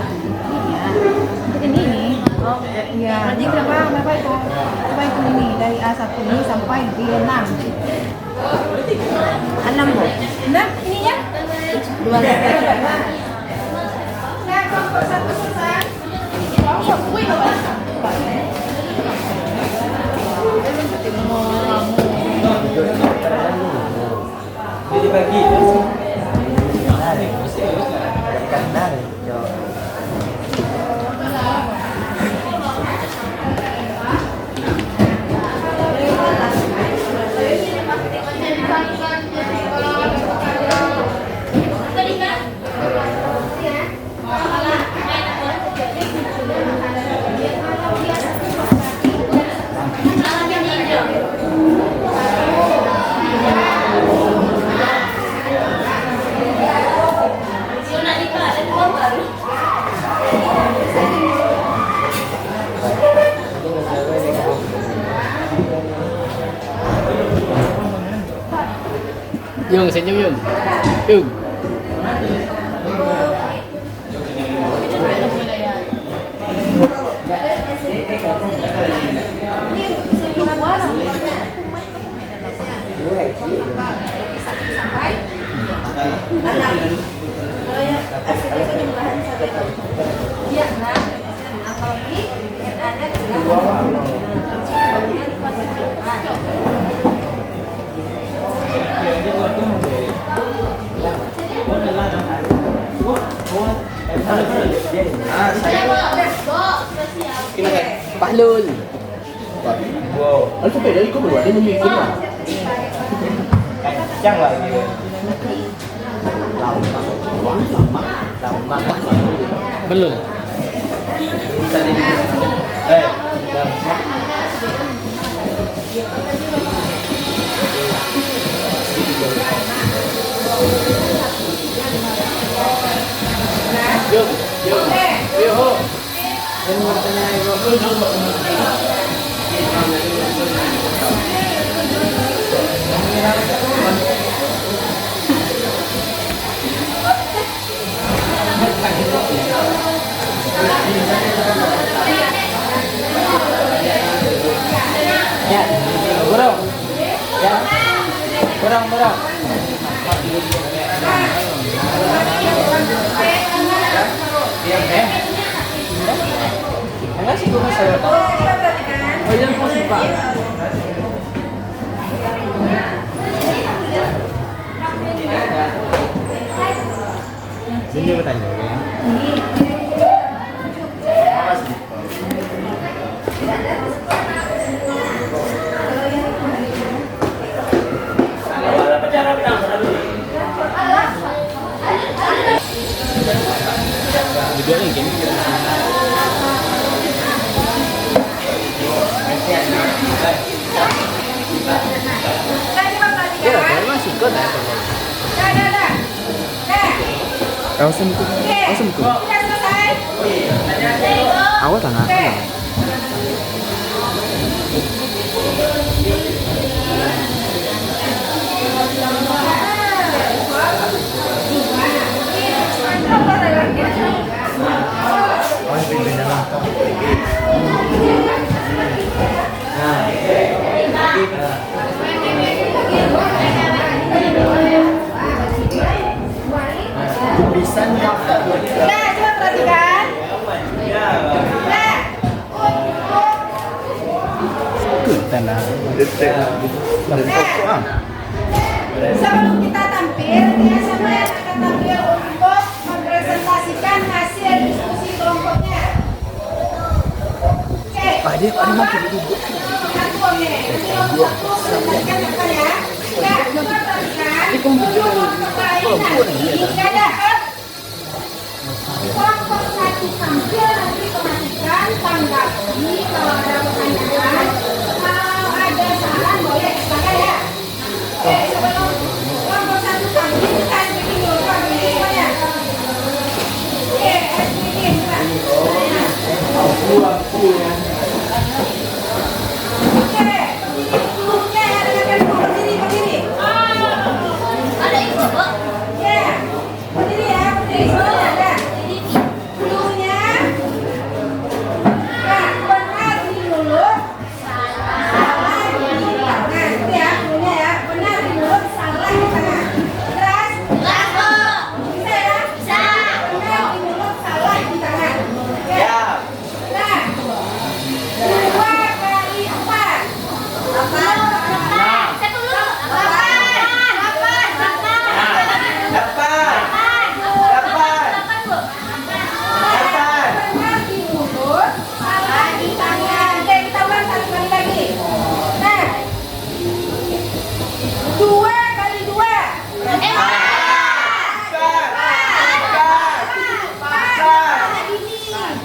S3: ini. Oh iya. Berarti berapa itu? Berapa itu ini dari A1 ini sampai D6. 6 bu. 6 ininya? 2 Nah, kelompok 1 selesai. Kelompok gue
S5: Jadi bagi.
S6: Yung, senyum Yung. Yung. Pahlul.
S5: Wow.
S6: Ano sa pwede ko ba? Di mo mikir na.
S5: Kencang lagi.
S6: Belum. Yung. Yo. Ano mo
S5: Ya, burung. Ya, burung. Enggak sih gue bisa. Oh iya, mau sih Pak. Ini bertanya ya.
S6: Video ini game.
S3: Nah, coba perhatikan.
S6: Ya, masih kok.
S3: Dah.
S6: Langsung tuh. Langsung tuh.
S3: Sudah selesai?
S6: Awal tengah.
S3: Oke. Nah, coba perhatikan. Nah,
S6: Tanah.
S3: sebelum kita tampil, ya siapa yang akan tampil untuk mempresentasikan hasil diskusi kelompoknya? Oke.
S6: Ada makin duduk.
S3: Satu, oke. Ini kelompok satu presentasikan apa ya? Nah, coba perhatikan. Kelompok permainan jika dapat kelompok satu tampil nanti perhatikan tanggapi kalau ada pertanyaan. Kalau ada saran boleh silakan ya. Oke, sebelum kelompok satu tampil kita harus bikin dulu Pak, ini semuanya. Oke, harus bikin Pak. Oke, dulunya ya dengan berdiri.
S4: Ada ibu, Bu.
S3: Ya, berdiri ya, berdiri semuanya ada. Dulunya, nah benar di mulut, salah di tangan. Itu ya, dulunya ya, benar di mulut, salah di tangan. Terus,
S4: Kelas, Bu.
S3: bisa ya?
S4: Bisa.
S3: Benar di mulut, salah di tangan. Oke. Nah, 2 kali 4.
S4: Saya dulu. 8, Bu.
S3: Benar di mulut, salah di tangan. Oke, kita ulang 1 kali lagi. Nah, 2 kali 2.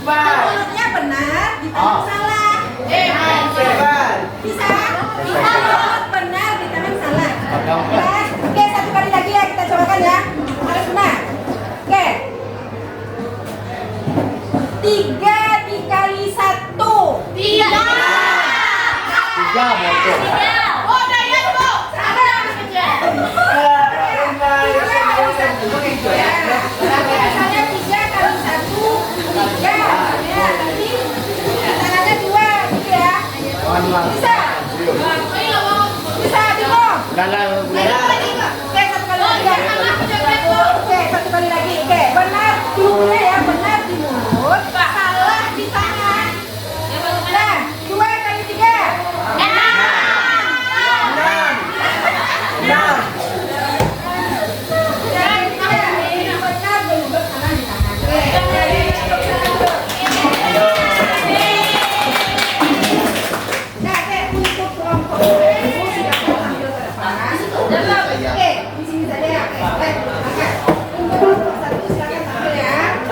S3: Mulutnya benar, di tangan salah. Bisa? Mulut benar, di tangan salah. Yes. Oke, 1 kali lagi ya, kita cobakan ya. Harus benar. Oke. 3 dikali 1.
S4: 3.
S3: Oh, udah ya, Bu. Salah. Misalnya 3 kali 1, 3. Ya, tadi tangannya 2 gitu ya. Bisa? Bisa, bingung? Oke, 1 kali lagi ya. Oke, 1 kali lagi. Oke, benar dulunya ya, benar di mulut, salah di tangan. Nah, 2 kali 3.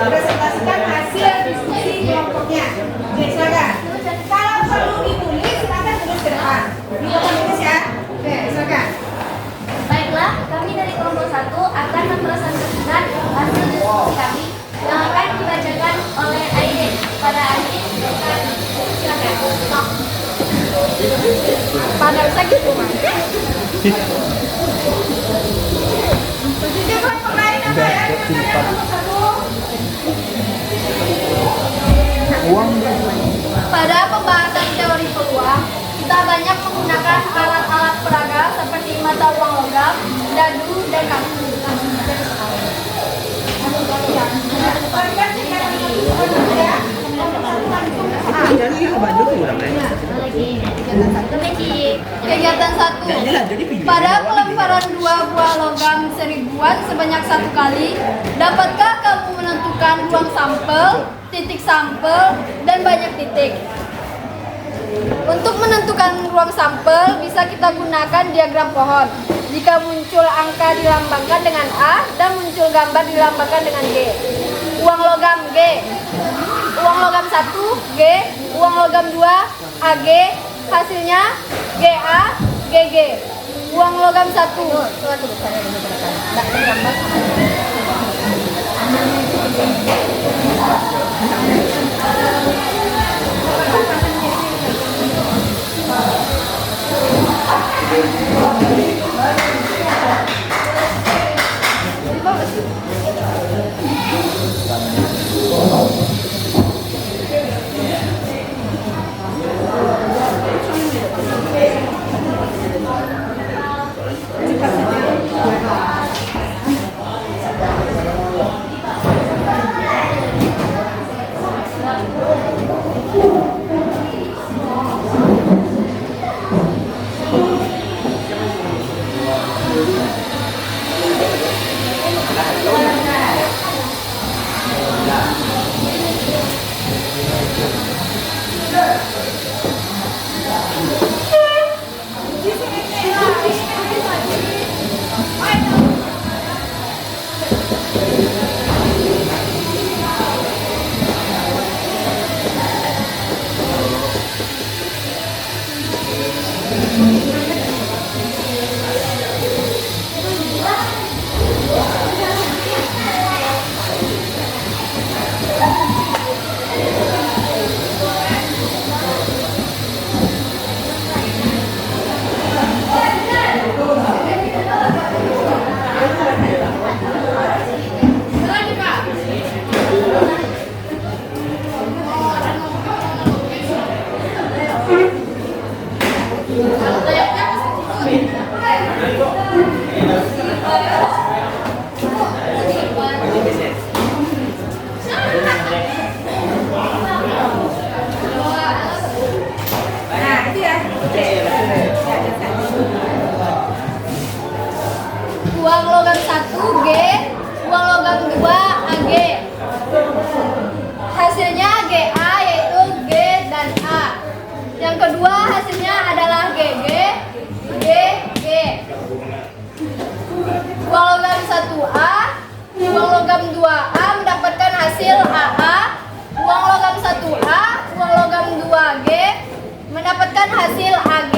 S3: Presentasikan hasil diskusi kelompoknya. Oke, silakan. Kalau perlu ditulis, silakan tulis ke depan. Ditulis ya. Oke, silakan.
S4: Baiklah, kami dari kelompok 1 akan mempresentasikan hasil diskusi kami yang akan dibacakan oleh Aidin. Pada Aidin, silakan.
S3: Pada bisa gitu, Mas. Jadi kelompok lain apa ya? Kelompok 1.
S4: Pada pembahasan teori peluang, kita banyak menggunakan alat-alat peraga seperti mata uang logam, dadu, dan kartu. Kegiatan 1. Pada pelemparan 2 buah logam seribuan sebanyak 1 kali, dapatkah kamu menentukan ruang sampel, titik sampel, dan banyak titik? Untuk menentukan ruang sampel, bisa kita gunakan diagram pohon. Jika muncul angka dilambangkan dengan A dan muncul gambar dilambangkan dengan G. Uang logam G. Uang logam 1 G, uang logam 2 AG, hasilnya GA, GG. Uang logam 1. Uang logam 1 G, uang logam 2 AG. Hasilnya GA yaitu G dan A. Yang kedua hasilnya adalah GG, G, G. Uang logam 1A, uang logam 2A mendapatkan hasil AA. Uang logam 1A, uang logam 2G mendapatkan hasil AG.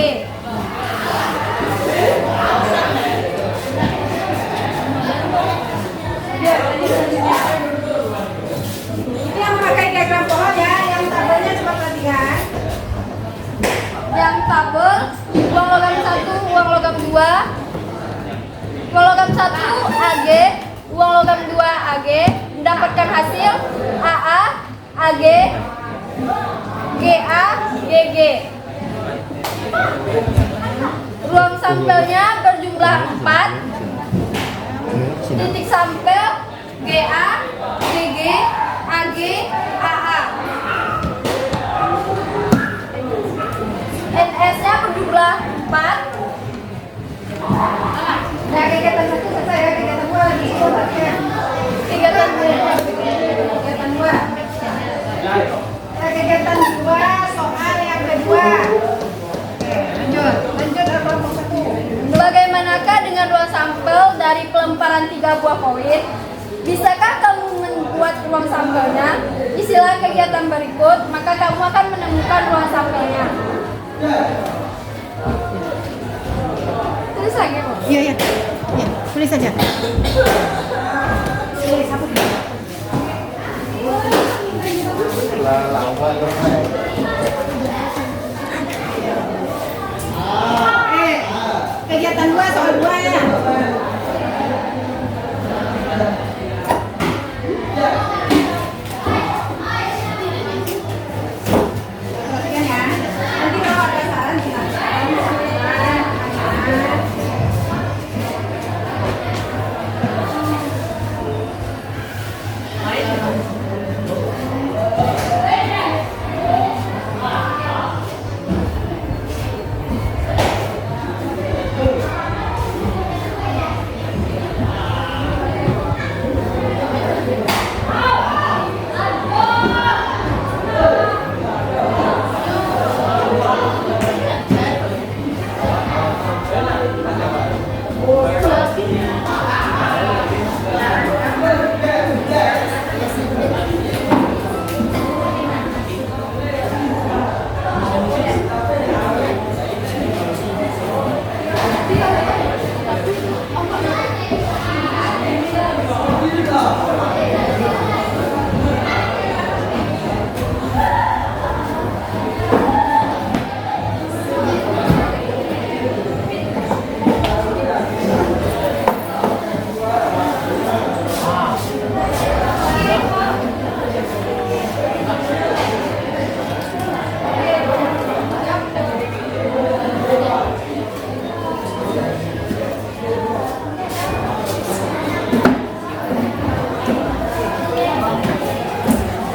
S3: Ini yang memakai diagram pohon ya, yang tabelnya coba perhatikan.
S4: Yang tabel uang logam 1, uang logam 2. Uang logam 1 AG, uang logam 2 AG mendapatkan hasil AA, AG, GA, GG. Ruang sampelnya berjumlah 4. Titik sampel GA, GG, AG, AA. NS-nya berjumlah 4.
S3: Nah, kegiatan 1 selesai ya, kegiatan 2 lagi.
S4: Kegiatan
S3: Kegiatan 2. Nah, kegiatan 2 soal yang kedua. Oke, lanjut kelompok 1.
S4: Bagaimanakah dengan ruang sampel dari pelemparan 3 buah koin? Bisakah kamu membuat ruang sampelnya? Isilah kegiatan berikut, maka kamu akan menemukan ruang sampelnya. Tulis lagi, Bu.
S2: Iya, iya. Iya, tulis saja.
S3: Kegiatan 2 soal 2 ya. Perhatikan ya. Nanti kalau ada saran silakan.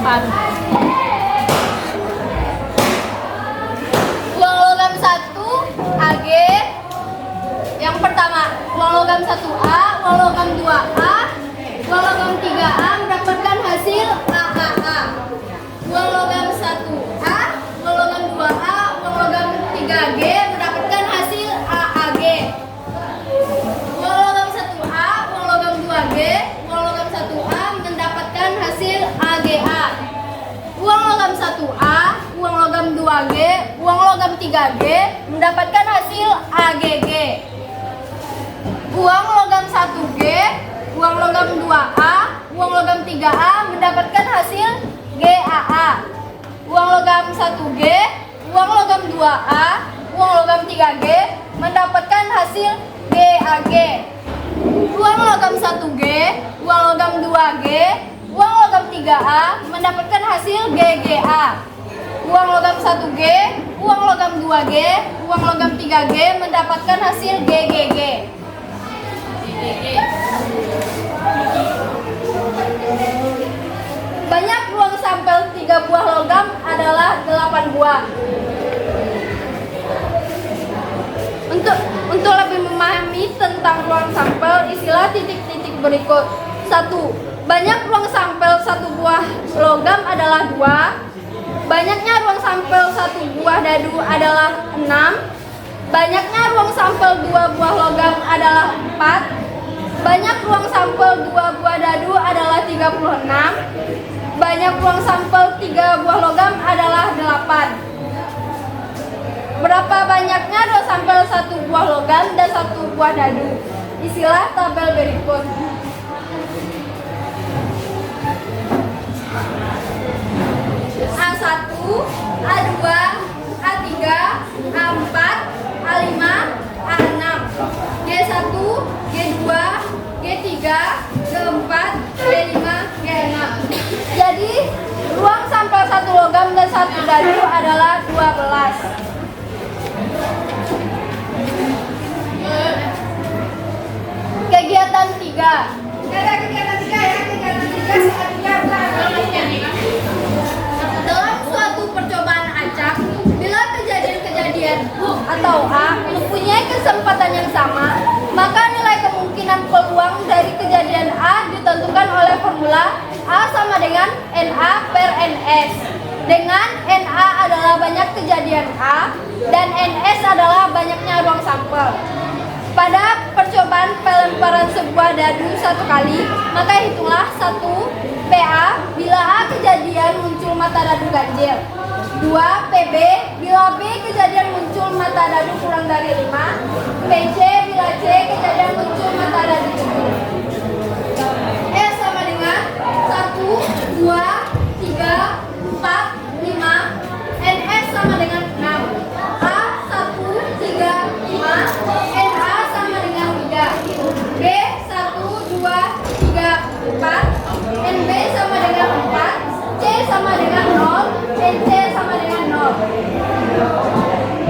S4: 8. Uang logam 1 AG. Yang pertama, uang logam 1A, uang logam 2A, uang logam 3A mendapatkan hasil AAA. Uang logam 1A, uang logam 2A, uang logam 3G mendapatkan hasil AAG. Uang logam 1A, uang logam 2G, uang logam 1A mendapatkan hasil AGA. Uang logam 1A, uang logam 2G, uang logam 3G mendapatkan hasil AGG. Uang logam 1G, uang logam 2A, uang logam 3A mendapatkan hasil GAA. Uang logam 1G, uang logam 2A, uang logam 3G mendapatkan hasil GAG. Uang logam 1G, uang logam 2G, uang logam 3A mendapatkan hasil GGA. Uang logam 1G, uang logam 2G, uang logam 3G mendapatkan hasil GGG. Banyak uang sampel 3 buah logam adalah 8 buah. Untuk lebih memahami tentang ruang sampel, istilah titik-titik berikut. 1. Banyak ruang sampel 1 buah logam adalah 2. Banyaknya ruang sampel 1 buah dadu adalah 6. Banyaknya ruang sampel 2 buah logam adalah 4. Banyak ruang sampel 2 buah dadu adalah 36. Banyak ruang sampel 3 buah logam adalah 8. Berapa banyaknya ruang sampel 1 buah logam dan 1 buah dadu? Istilah tabel berikut. A1, A2, A3, A4, A5, A6, G1, G2, G3, G4, G5, G6. Jadi, ruang sampel 1 logam dan 1 dadu adalah 12. Kegiatan 3.
S3: Kegiatan 3 ya, kegiatan 3
S4: Dalam suatu percobaan acak, bila kejadian-kejadian atau A mempunyai kesempatan yang sama, maka nilai kemungkinan peluang dari kejadian A ditentukan oleh formula A sama dengan NA per NS. Dengan NA adalah banyak kejadian A dan NS adalah banyaknya ruang sampel. Pada percobaan pelemparan sebuah dadu 1 kali, maka hitunglah 1 PA bila A kejadian muncul mata dadu ganjil. 2 PB bila B kejadian muncul mata dadu kurang dari 5. PC bila C kejadian muncul mata dadu 7. E sama dengan 1, 2, 3, 4, 5. NS sama dengan 6. A 1, 3, 5. NA sama dengan 3. B 1, 2, 3, 4. NB sama dengan 4. C sama dengan 0. NC sama dengan 0.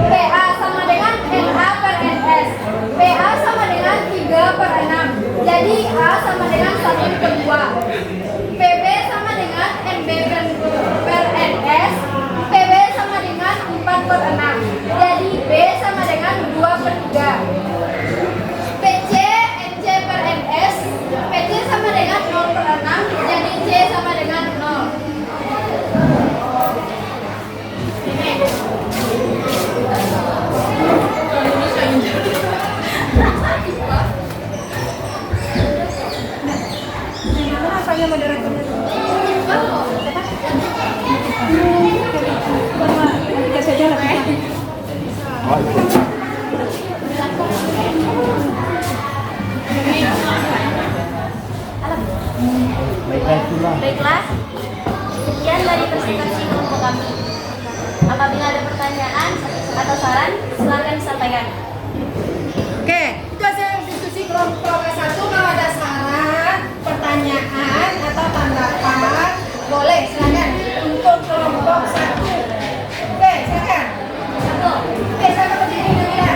S4: PA sama dengan NA per NS. PA sama dengan 3 per 6. Jadi A sama dengan 1 per 2. PB sama dengan NB per NS. PB sama dengan 4 per 6. Jadi B sama dengan 2 per 3. PC, NC per NS. PC sama dengan 0 per 6. Jadi C sama dengan 0.
S2: Apanya moderator? Kita saja lah.
S4: Baiklah, sekian dari presentasi kelompok kami. Apabila ada pertanyaan atau saran, silakan disampaikan.
S3: Oke, itu hasil diskusi kelompok 1. Kalau ada saran, pertanyaan atau tanggapan, boleh silakan untuk kelompok 1. Oke, silakan. Oke, saya berdiri dulu ya.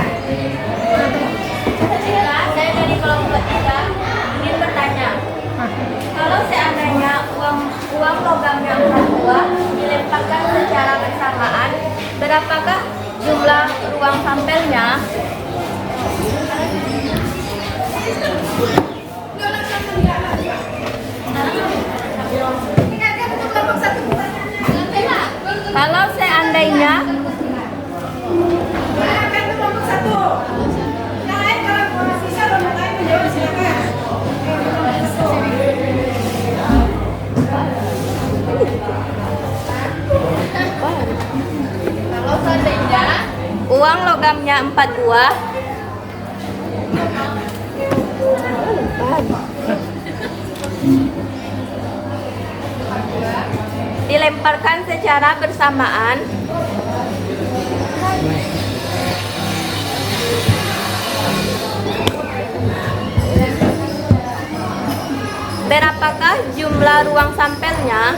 S4: Saya dari kelompok 3 ingin bertanya, kalau seandainya uang logam yang
S7: logamnya 4 buah. Dilemparkan secara bersamaan. Berapakah jumlah ruang sampelnya?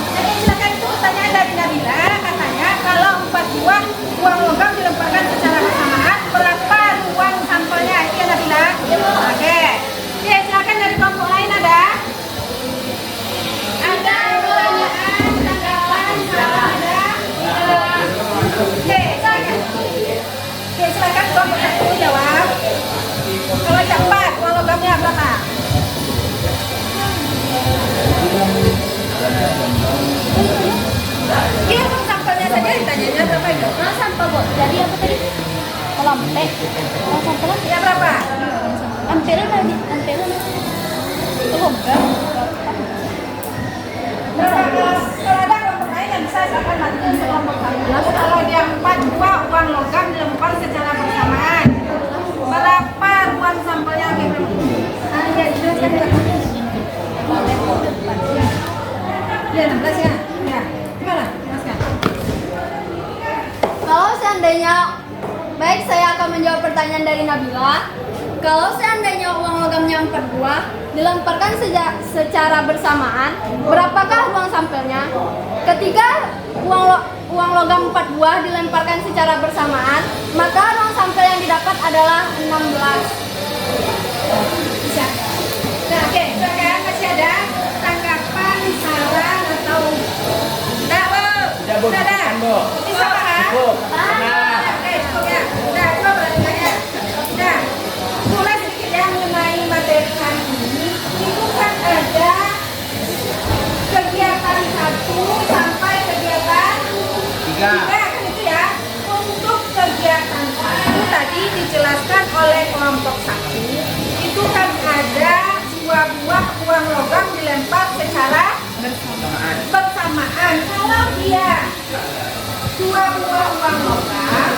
S3: Jadi silakan, itu pertanyaan dari Nabila. Katanya kalau 4 buah uang logam dilemparkan secara bersamaan, berapa ruang sampelnya? Itu ya Nabila? Oke. Oke, silakan dari kelompok lain ada? Ada pertanyaan, tanggapan, saran ada? Oke, silakan. Oke, silakan kelompok satu jawab. Kalau yang 4, uang logamnya berapa? Iya, uang sampelnya saja ditanyanya berapa itu?
S4: Nah, sampel Bu. Jadi apa tadi? Lampe. Oh, sampelnya
S3: Ya berapa?
S4: amperan tadi. Amperan. Itu logam.
S3: Berapa? Kalau ada kelompok lain yang bisa silakan lanjutkan ke kelompok 11. Kalau yang 4 buah uang logam dilempar secara bersamaan, berapa ruang sampelnya? Ya, jelaskan ya. Ya, 16 ya. Ya, gimana? Jelaskan.
S7: Kalau seandainya, baik, saya akan menjawab pertanyaan dari Nabila. Kalau seandainya uang logamnya 4 buah dilemparkan secara bersamaan, berapakah ruang sampelnya? Ketika uang logam 4 buah dilemparkan secara bersamaan, maka ruang sampel yang didapat adalah 16.
S3: Bisa. Nah, oke, silakan. Masih ada tanggapan, saran atau enggak, Bu? Sudah ada? Bisa paham? Oke, cukup ya. Nah, coba perhatikan. Nah, mulai sedikit ya mengenai materi hari ini. Itu kan ada kegiatan 1 sampai kegiatan 3 kan itu ya. Untuk kegiatan 1 tadi dijelaskan oleh kelompok 1, itu kan ada 2 buah uang logam dilempar secara bersamaan. Kalau dia 2 buah uang logam,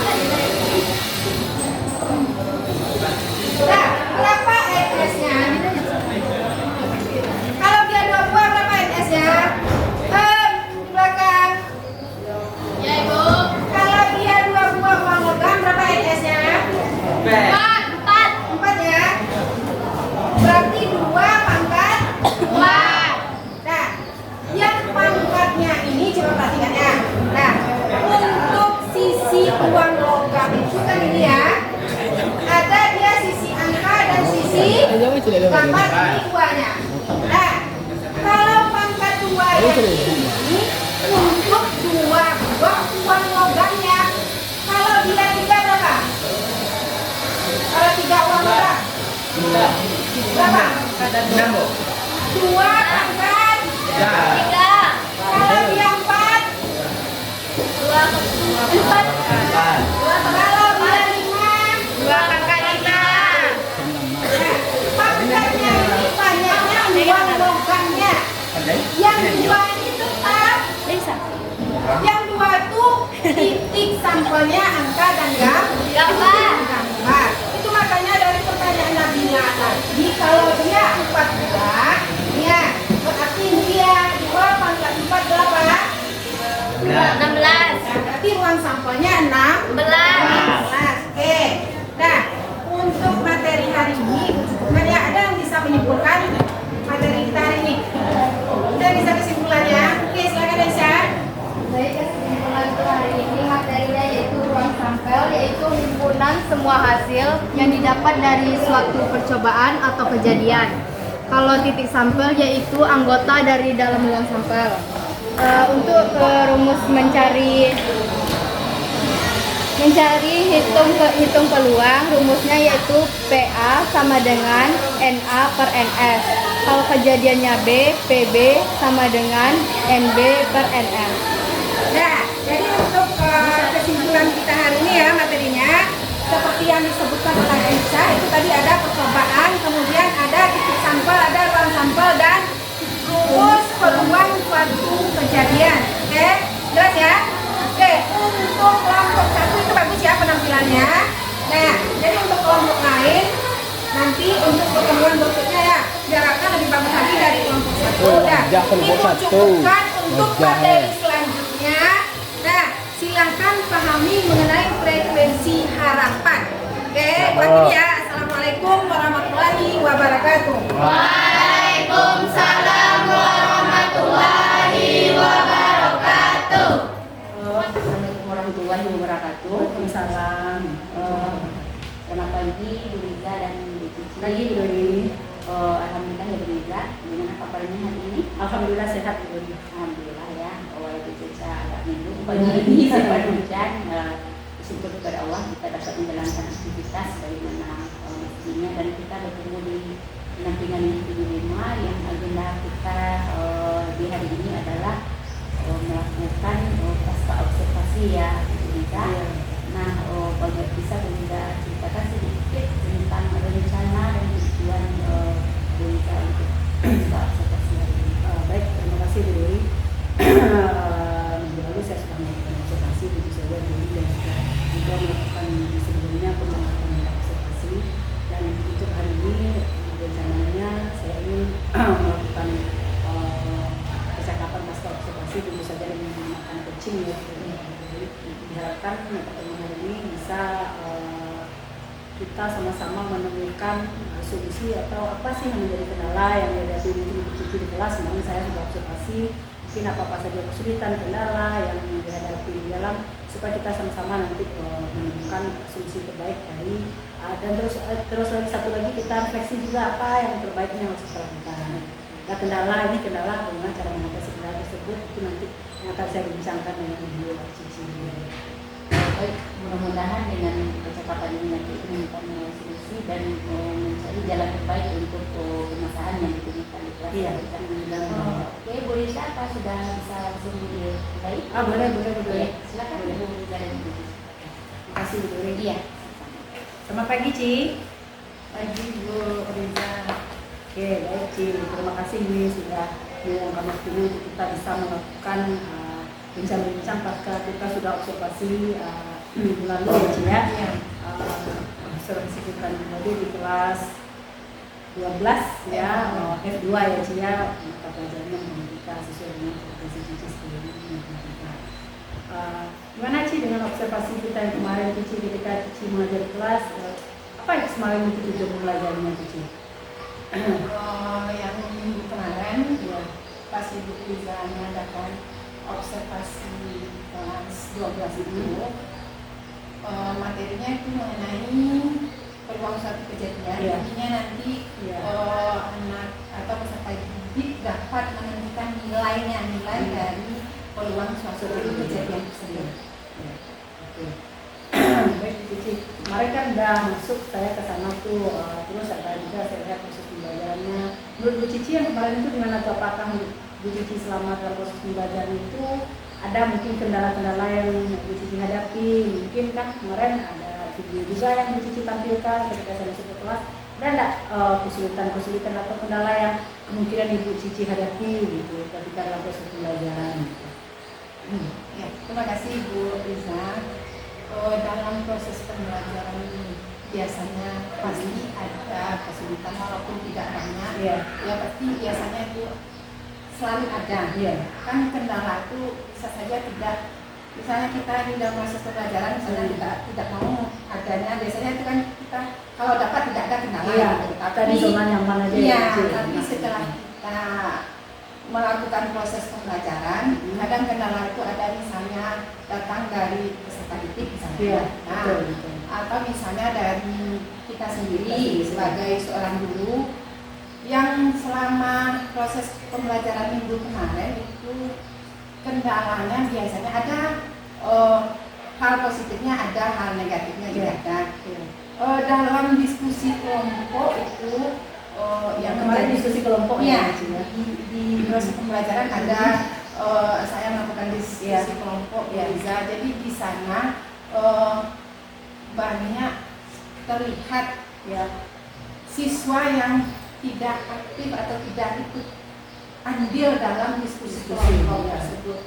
S3: nah, berapa NS-nya? Kalau dia 2 buah, berapa NS-nya? Di belakang.
S4: Ya, Ibu.
S3: Kalau dia 2 buah uang logam, berapa NS-nya? 4 ya. Berarti 2 pangkat 2. Nah, yang pangkatnya ini coba perhatikan ya. Nah, untuk sisi uang logam itu kan ini ya. Ada dia sisi angka dan sisi gambar ini 2-nya. Nah, kalau pangkat 2 ini untuk 2 buah uang logamnya. Kalau dia 3 berapa? Kalau 3 uang logam berapa? 2 pangkat
S7: 3.
S3: Kalau dia 4, 4. Kalau dia 5, 2 pangkat 5. Nah, pangkatnya ini banyaknya uang logamnya. Yang 2 ini tetap. Yang 2 itu titik sampelnya angka dan gambar. Itu makanya dari pertanyaan Nabila tadi, kalau dia 4 buah, ya berarti dia 2 pangkat 4 berapa?
S7: 16.
S3: Berarti ruang sampelnya 16. Oke. Nah, untuk materi hari ini, sebenarnya ada yang bisa menyimpulkan materi kita hari ini? Kita bisa kesimpulannya. Oke, silakan Aisyah.
S7: Baik, kesimpulan untuk hari ini materinya yaitu ruang sampel, yaitu himpunan semua hasil yang didapat dari suatu percobaan atau kejadian. Kalau titik sampel yaitu anggota dari dalam ruang sampel. Untuk rumus mencari hitung peluang, rumusnya yaitu PA sama dengan NA per NS. Kalau kejadiannya B, PB sama dengan NB per NN.
S3: Nah, jadi untuk kesimpulan kita hari ini ya materinya, periksa itu tadi ada percobaan, kemudian ada titik sampel, ada ruang sampel dan rumus peluang suatu kejadian. Oke, jelas ya? Oke, untuk kelompok 1 itu bagus ya penampilannya. Nah, jadi untuk kelompok lain nanti untuk pertemuan berikutnya ya diharapkan lebih bagus lagi dari kelompok 1. Nah, ini cukupkan untuk materi selanjutnya. Nah, silakan pahami mengenai frekuensi harapan. Oke, buat ini ya. Assalamualaikum warahmatullahi wabarakatuh.
S4: Waalaikumsalam warahmatullahi wabarakatuh.
S1: Assalamualaikum warahmatullahi wabarakatuh. Waalaikumsalam. Selamat pagi Bu Riza dan Bu Cici. Pagi Bu Doni. Alhamdulillah ya Bu Riza. Gimana kabarnya hari ini? Alhamdulillah sehat Bu Doni. Alhamdulillah ya. Walaupun cuaca agak mendung pagi ini sempat hujan. Syukur kepada Allah kita dapat menjalankan aktivitas bagaimana mestinya dan kita bertemu di pendampingan individu 5 yang agenda kita di hari ini adalah melakukan pasca observasi ya Bu Riza. Nah, bagi bisa Bu Riza ceritakan sedikit tentang rencana dan tujuan Bu Riza untuk pasca observasi hari ini. Baik, terima kasih Bu Dewi. Minggu lalu saya sudah melakukan observasi, tentu saja Bu Dewi dan juga melakukan sebelumnya pengamatan observasi dan untuk hari ini rencananya saya ingin melakukan percakapan pasca observasi tentu saja dengan menggunakan coaching ya. Jadi diharapkan pertemuan hari ini bisa kita sama-sama menemukan solusi atau apa sih yang menjadi kendala yang dihadapi di di kelas. Namun saya sudah observasi mungkin apa saja kesulitan kendala yang dihadapi di dalam supaya kita sama-sama nanti menemukan solusi terbaik dari dan terus lagi satu lagi kita refleksi juga apa yang terbaiknya yang harus kita lakukan. Nah, kendala bagaimana cara mengatasi kendala tersebut itu nanti yang akan saya bincangkan dengan Bu Cici. Baik, mudah-mudahan dengan percakapan ini nanti menemukan solusi dan mencari jalan terbaik untuk permasalahan yang ditemukan di kelas. Iya. Oke, Bu Riza, apa sudah bisa langsung dimulai? Boleh. Silakan Bu Riza dan Bu Cici. Terima kasih Bu Riza. Iya. Selamat pagi, Ci. Pagi Bu Riza. Oke, baik Ci. Terima kasih ini sudah meluangkan waktu untuk kita bisa melakukan bincang-bincang pasca kita sudah observasi minggu lalu ya Ci ya. Observasi kita tadi di kelas 12 ya, F2 ya Ci ya. Mata pelajarannya kita sesuai dengan profesi Cici sebelumnya. Gimana Ci dengan observasi kita yang kemarin Cici ketika Cici mengajar kelas, apa yang kemarin itu tujuan belajarnya Cici?
S2: Yang minggu kemarin ya, pas Ibu Riza mengadakan observasi kelas 12 itu materinya itu mengenai peluang suatu kejadian. Intinya nanti anak atau peserta didik dapat menentukan nilai dari peluang suatu kejadian tersebut.
S1: Baik Cici, kemarin kan udah masuk saya ke sana tuh, terus ada juga saya lihat proses pembelajarannya. Menurut Bu Cici yang kemarin itu gimana tuh, apakah Bu Cici selama dalam proses pembelajaran itu ada mungkin kendala-kendala yang Bu Cici hadapi? Mungkin kan kemarin ada video juga yang Bu Cici tampilkan ketika saya masuk ke kelas. Ada nggak kesulitan atau kendala yang kemungkinan Ibu Cici hadapi gitu ketika dalam proses pembelajaran?
S2: Ya, terima kasih Bu Riza. Dalam proses pembelajaran biasanya pasti ada kesulitan walaupun tidak banyak. Ya pasti biasanya itu selalu ada. Kan kendala itu bisa saja tidak, misalnya kita di dalam proses pembelajaran misalnya tidak mau adanya, biasanya itu kan kita kalau dapat tidak ada kendala.
S1: Tapi zona nyaman aja ya.
S2: Tapi setelah kita melakukan proses pembelajaran, kadang kendala itu ada misalnya datang dari peserta didik misalnya, atau misalnya dari kita sendiri sebagai seorang guru yang selama proses pembelajaran minggu kemarin itu kendalanya biasanya ada hal positifnya, ada hal negatifnya juga ada. Dalam diskusi kelompok itu yang
S1: kemarin diskusi kelompok
S2: ya, di proses pembelajaran ada saya melakukan diskusi kelompok Riza. Jadi di sana banyak terlihat
S1: Ya.
S2: siswa yang tidak aktif atau tidak ikut andil dalam diskusi kelompok tersebut.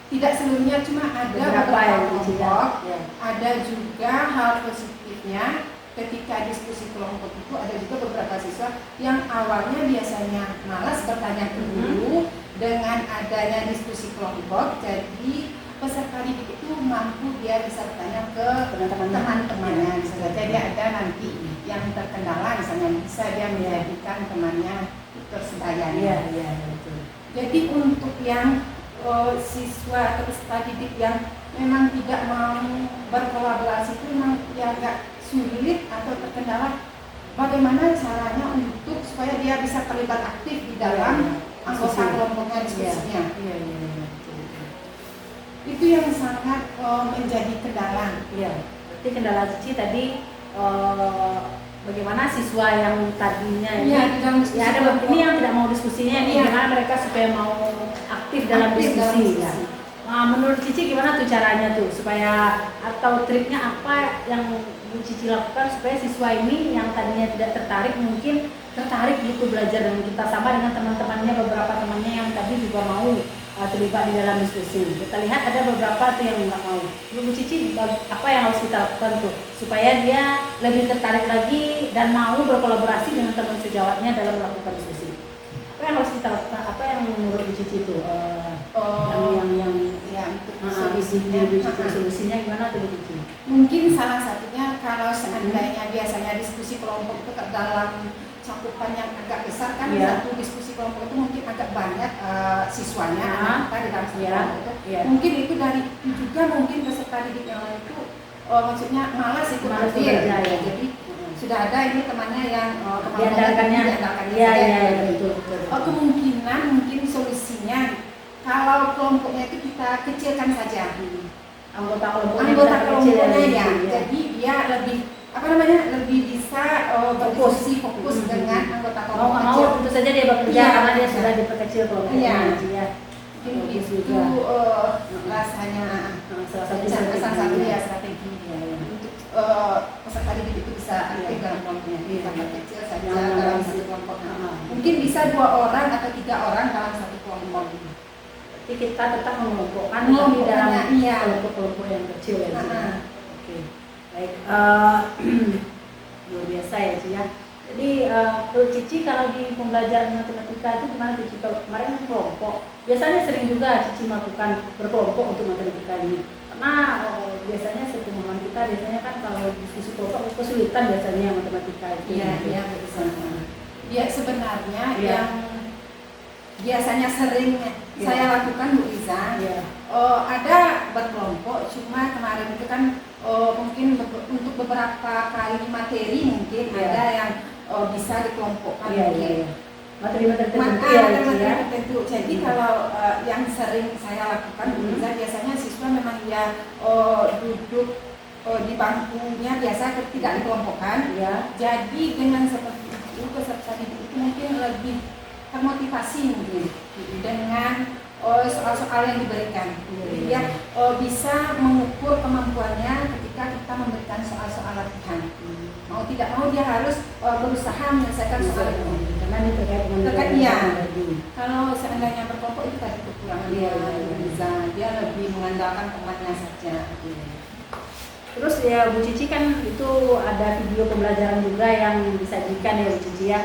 S2: Tidak seluruhnya, cuma ada
S1: Beberapa
S2: beberapa
S1: yang
S2: kelompok.
S1: ya.
S2: Ada juga hal positifnya ketika diskusi kelompok itu, ada juga beberapa siswa yang awalnya biasanya malas bertanya ke guru. Dengan adanya diskusi kelompok, jadi peserta didik itu mampu dia bisa bertanya ke teman-temannya. Bisa saja dia ada nanti yang terkendala, misalnya bisa dia menjadikan temannya tersebayaan.
S1: Iya, betul.
S2: Jadi untuk yang siswa atau peserta didik yang memang tidak mau berkolaborasi itu memang ya agak sulit atau terkendala. Bagaimana caranya untuk supaya dia bisa terlibat aktif di dalam anggota kelompoknya, diskusinya?
S1: Iya.
S2: Itu yang sangat menjadi kendala.
S1: Iya. Berarti kendala Cici tadi bagaimana siswa yang tadinya ini
S2: Iya, di dalam diskusi
S1: ya ada
S2: kelompok.
S1: ini yang tidak mau diskusinya ini
S2: Iya.
S1: gimana mereka supaya mau aktif dalam diskusi ya. Nah, menurut Cici gimana tuh caranya tuh supaya atau triknya apa yang Bu Cici lakukan supaya siswa ini yang tadinya tidak tertarik mungkin tertarik gitu belajar dengan kita sama dengan teman-temannya, beberapa temannya yang tadi juga mau terlibat di dalam diskusi. Kita lihat ada beberapa tuh yang nggak mau. Bu Cici apa yang harus kita lakukan tuh supaya dia lebih tertarik lagi dan mau berkolaborasi dengan teman sejawatnya dalam melakukan diskusi. Apa yang harus kita lakukan? Apa yang menurut Bu Cici tuh yang
S2: Ya, untuk
S1: solusinya, solusinya gimana tuh Bu Cici?
S2: mungkin salah satunya kalau seandainya biasanya diskusi kelompok itu dalam cakupan yang agak besar kan,
S1: Iya.
S2: satu diskusi kelompok itu mungkin agak banyak siswanya,
S1: Ah.
S2: anak kita di dalam satu
S1: Iya.
S2: kelompok itu.
S1: Iya.
S2: Mungkin itu dari juga mungkin peserta didik yang lain itu maksudnya malas ikut
S1: Malas
S2: hadir.
S1: bekerja, ya.
S2: Jadi sudah ada ini temannya yang
S1: Diandalkannya.
S2: diandalkannya
S1: Iya,
S2: saja.
S1: iya,
S2: Gitu.
S1: betul.
S2: Kemungkinan mungkin solusinya kalau kelompoknya itu kita kecilkan saja.
S1: Anggota kelompoknya
S2: Anggota
S1: kita kecil
S2: kelompoknya ya,
S1: gitu,
S2: jadi dia lebih lebih bisa berdiskusi fokus dengan anggota
S1: mau
S2: kelompok
S1: nggak mau
S2: kecil.
S1: tentu saja dia bekerja
S2: Iya.
S1: karena dia sudah diperkecil kelompoknya.
S2: Iya.
S1: Ya.
S2: Mungkin
S1: Bagus
S2: itu
S1: juga.
S2: rasanya
S1: Salah satu
S2: salah satu ya strategi
S1: Iya, iya.
S2: untuk peserta didik itu bisa aktif dalam kelompoknya.
S1: Iya.
S2: Kelompok kecil saja
S1: Yang
S2: dalam
S1: mana
S2: satu kelompok.
S1: Ah.
S2: Mungkin bisa 2 orang atau 3 orang dalam satu kelompok.
S1: Jadi kita tetap mengelompokkan tapi
S2: Mengelompokkannya,
S1: dalam
S2: iya.
S1: kelompok-kelompok yang kecil ya. Ci, ya.
S2: Ah.
S1: Oke. Baik. Luar biasa ya Ci ya. Jadi menurut Cici kalau di pembelajaran matematika itu gimana Cici? Kalau kemarin kan kelompok, biasanya sering juga Cici melakukan berkelompok untuk matematika ini. Karena biasanya sepemahaman kita biasanya kan kalau diskusi kelompok kesulitan biasanya matematika itu.
S2: Iya,
S1: gitu.
S2: iya betul. Ya sebenarnya
S1: Iya.
S2: yang biasanya sering saya lakukan Bu Iza,
S1: Iya.
S2: ada berkelompok, cuma kemarin itu kan mungkin untuk beberapa kali materi mungkin
S1: Iya.
S2: ada yang bisa dikelompokkan.
S1: Iya,
S2: mungkin.
S1: iya. Materi-materi tertentu
S2: Maka
S1: ya,
S2: ada
S1: Ci, ya.
S2: materi tertentu. Jadi kalau yang sering saya lakukan Bu Iza, biasanya siswa memang dia duduk di bangkunya biasa tidak dikelompokkan.
S1: Iya.
S2: Jadi dengan seperti itu peserta didik itu mungkin lebih termotivasi mungkin dengan soal-soal yang diberikan. Jadi dia bisa mengukur kemampuannya ketika kita memberikan soal-soal latihan. Mau tidak mau dia harus berusaha menyelesaikan soal itu.
S1: Karena ini terkait dengan
S2: Terkait,
S1: nilai
S2: iya.
S1: tadi.
S2: Kalau seandainya berkelompok itu tadi kekurangannya
S1: Iya.
S2: bisa dia lebih mengandalkan temannya saja.
S1: Terus ya Bu Cici kan itu ada video pembelajaran juga yang disajikan ya Bu Cici ya.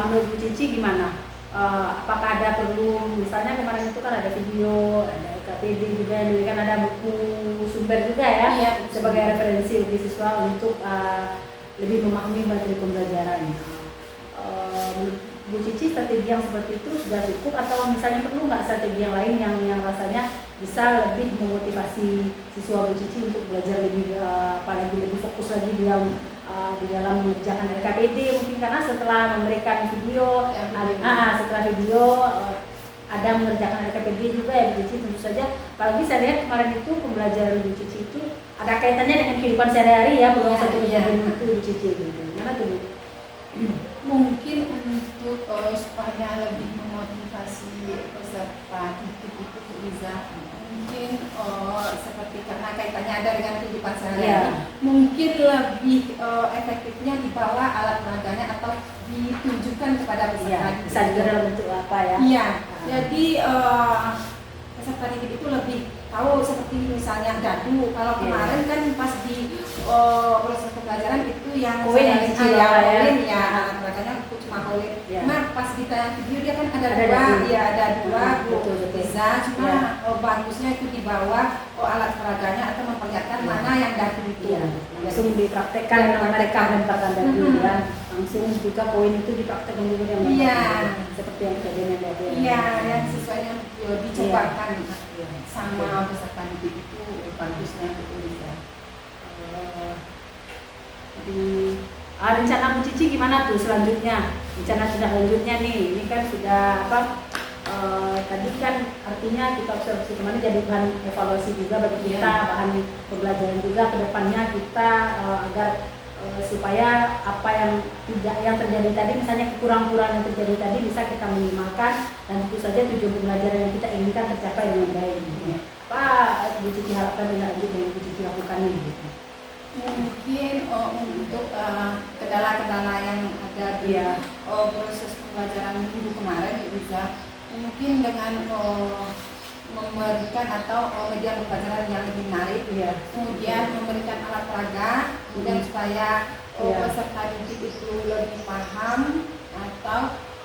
S1: Menurut Bu Cici gimana? Apakah ada perlu misalnya kemarin itu kan ada video, ada KPD juga, jadi kan ada buku sumber juga ya,
S2: Iya.
S1: sebagai referensi bagi siswa untuk lebih memahami materi pembelajaran. Menurut Bu Cici strategi yang seperti itu sudah cukup atau misalnya perlu nggak strategi yang lain yang rasanya bisa lebih memotivasi siswa Bu Cici untuk belajar lebih apalagi lebih fokus lagi di dalam mengerjakan RKPD mungkin karena setelah memberikan video setelah video ada mengerjakan RKPD juga ya Bu Cici tentu saja apalagi saya lihat kemarin itu pembelajaran Bu Cici itu ada kaitannya dengan kehidupan sehari-hari ya bukan satu kejadian itu Bu Cici gitu. Gimana tuh Bu?
S2: Mungkin untuk supaya lebih memotivasi peserta didik itu Liza, mungkin seperti karena kaitannya ada dengan kehidupan sehari-hari, mungkin lebih efektifnya dibawa alat peraganya atau ditunjukkan kepada peserta didik.
S1: Bisa juga dalam bentuk apa ya?
S2: Iya, jadi peserta didik itu lebih tahu seperti misalnya dadu. Kalau kemarin kan pas di proses pembelajaran itu yang
S1: Koin yang kecil
S2: ya,
S1: ya.
S2: koin ya, alat peraganya cuma koin.
S1: Ya.
S2: Cuma pas di tayang video dia kan ada
S1: Ada
S2: dua,
S1: dadu.
S2: ya ada dua,
S1: Betul.
S2: bisa. Cuma bagusnya itu dibawa alat peraganya atau memperlihatkan mana yang dadu itu.
S1: Iya, langsung dipraktekkan sama mereka menempatkan dadu ya. Langsung juga poin itu dipraktekkan juga yang
S2: Iya.
S1: seperti yang kejadian yang tadi.
S2: Iya, yang sesuai yang dicobakan
S1: Iya.
S2: sama peserta didik itu bagusnya itu bisa.
S1: Rencana Bu Cici gimana tuh selanjutnya? Rencana tindak lanjutnya nih, ini kan sudah apa? Tadi kan artinya kita observasi kemarin jadi bahan evaluasi juga bagi kita, bahan pembelajaran juga ke depannya kita agar supaya apa yang terjadi tadi, misalnya kekurangan yang terjadi tadi bisa kita minimalkan dan tentu saja tujuan pembelajaran yang kita inginkan tercapai dengan baik. Apa Bu Cici harapkan tindak lanjut yang Bu Cici lakukan ini? Gitu.
S2: Mungkin untuk kendala-kendala yang ada di proses pembelajaran minggu kemarin bisa mungkin dengan memberikan atau media pembelajaran yang lebih menarik, kemudian memberikan alat peraga, kemudian supaya peserta didik itu lebih paham atau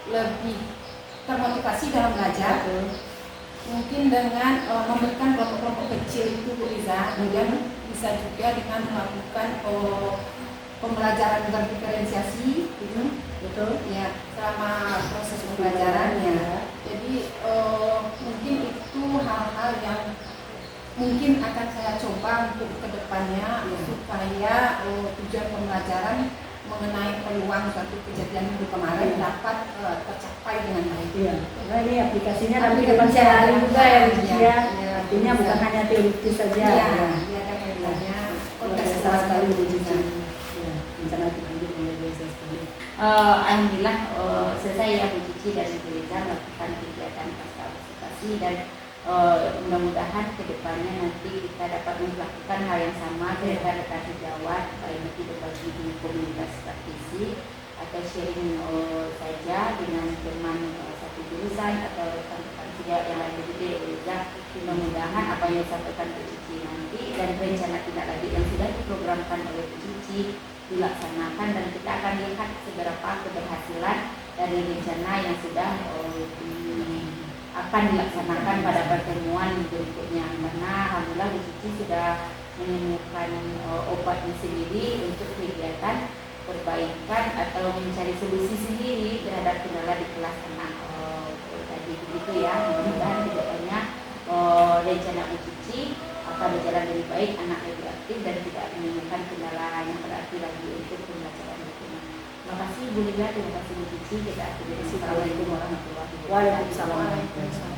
S2: lebih termotivasi dalam belajar. Mungkin dengan memberikan kelompok-kelompok kecil itu Bu Liza, kemudian bisa juga dengan melakukan pembelajaran berdiferensiasi, betul ya, selama proses pembelajarannya. Jadi mungkin itu hal-hal yang mungkin akan saya coba untuk kedepannya supaya tujuan pembelajaran mengenai peluang suatu kejadian minggu kemarin dapat tercapai dengan baik.
S1: Iya, karena ini aplikasinya dalam kehidupan sehari juga ya, Bu Cici ya. Artinya bukan hanya teoritis saja.
S2: Iya, dia ada kaitannya konteks
S1: sekali Bu Cici. Ya, rencana lanjut yang biasa sekali.
S8: Alhamdulillah selesai ya Bu Cici dan Bu Liza melakukan kegiatan pasca observasi dan mudah-mudahan kedepannya nanti kita dapat melakukan hal yang sama dengan rekan sejawat, baik nanti berbagi di komunitas praktisi atau sharing saja dengan teman satu jurusan atau rekan-rekan sejawat yang lain juga ya Bu Liza. Mudah-mudahan apa yang disampaikan Bu Cici nanti dan rencana tindak lanjut yang sudah diprogramkan oleh Bu Cici dilaksanakan dan kita akan lihat seberapa keberhasilan dari rencana yang sudah akan dilaksanakan pada pertemuan berikutnya, karena alhamdulillah Bu Cici sudah menemukan obatnya sendiri untuk kegiatan perbaikan atau mencari solusi sendiri terhadap kendala di kelas anak tadi begitu ya. Mudah-mudahan kedepannya rencana Bu Cici akan berjalan lebih baik, anak lebih aktif dan tidak menemukan kendala yang berarti lagi untuk pembelajaran berikutnya. Terima kasih Bu Liza, terima kasih Bu Cici. Kita akhiri. Assalamualaikum warahmatullahi wabarakatuh.
S1: Waalaikumsalam.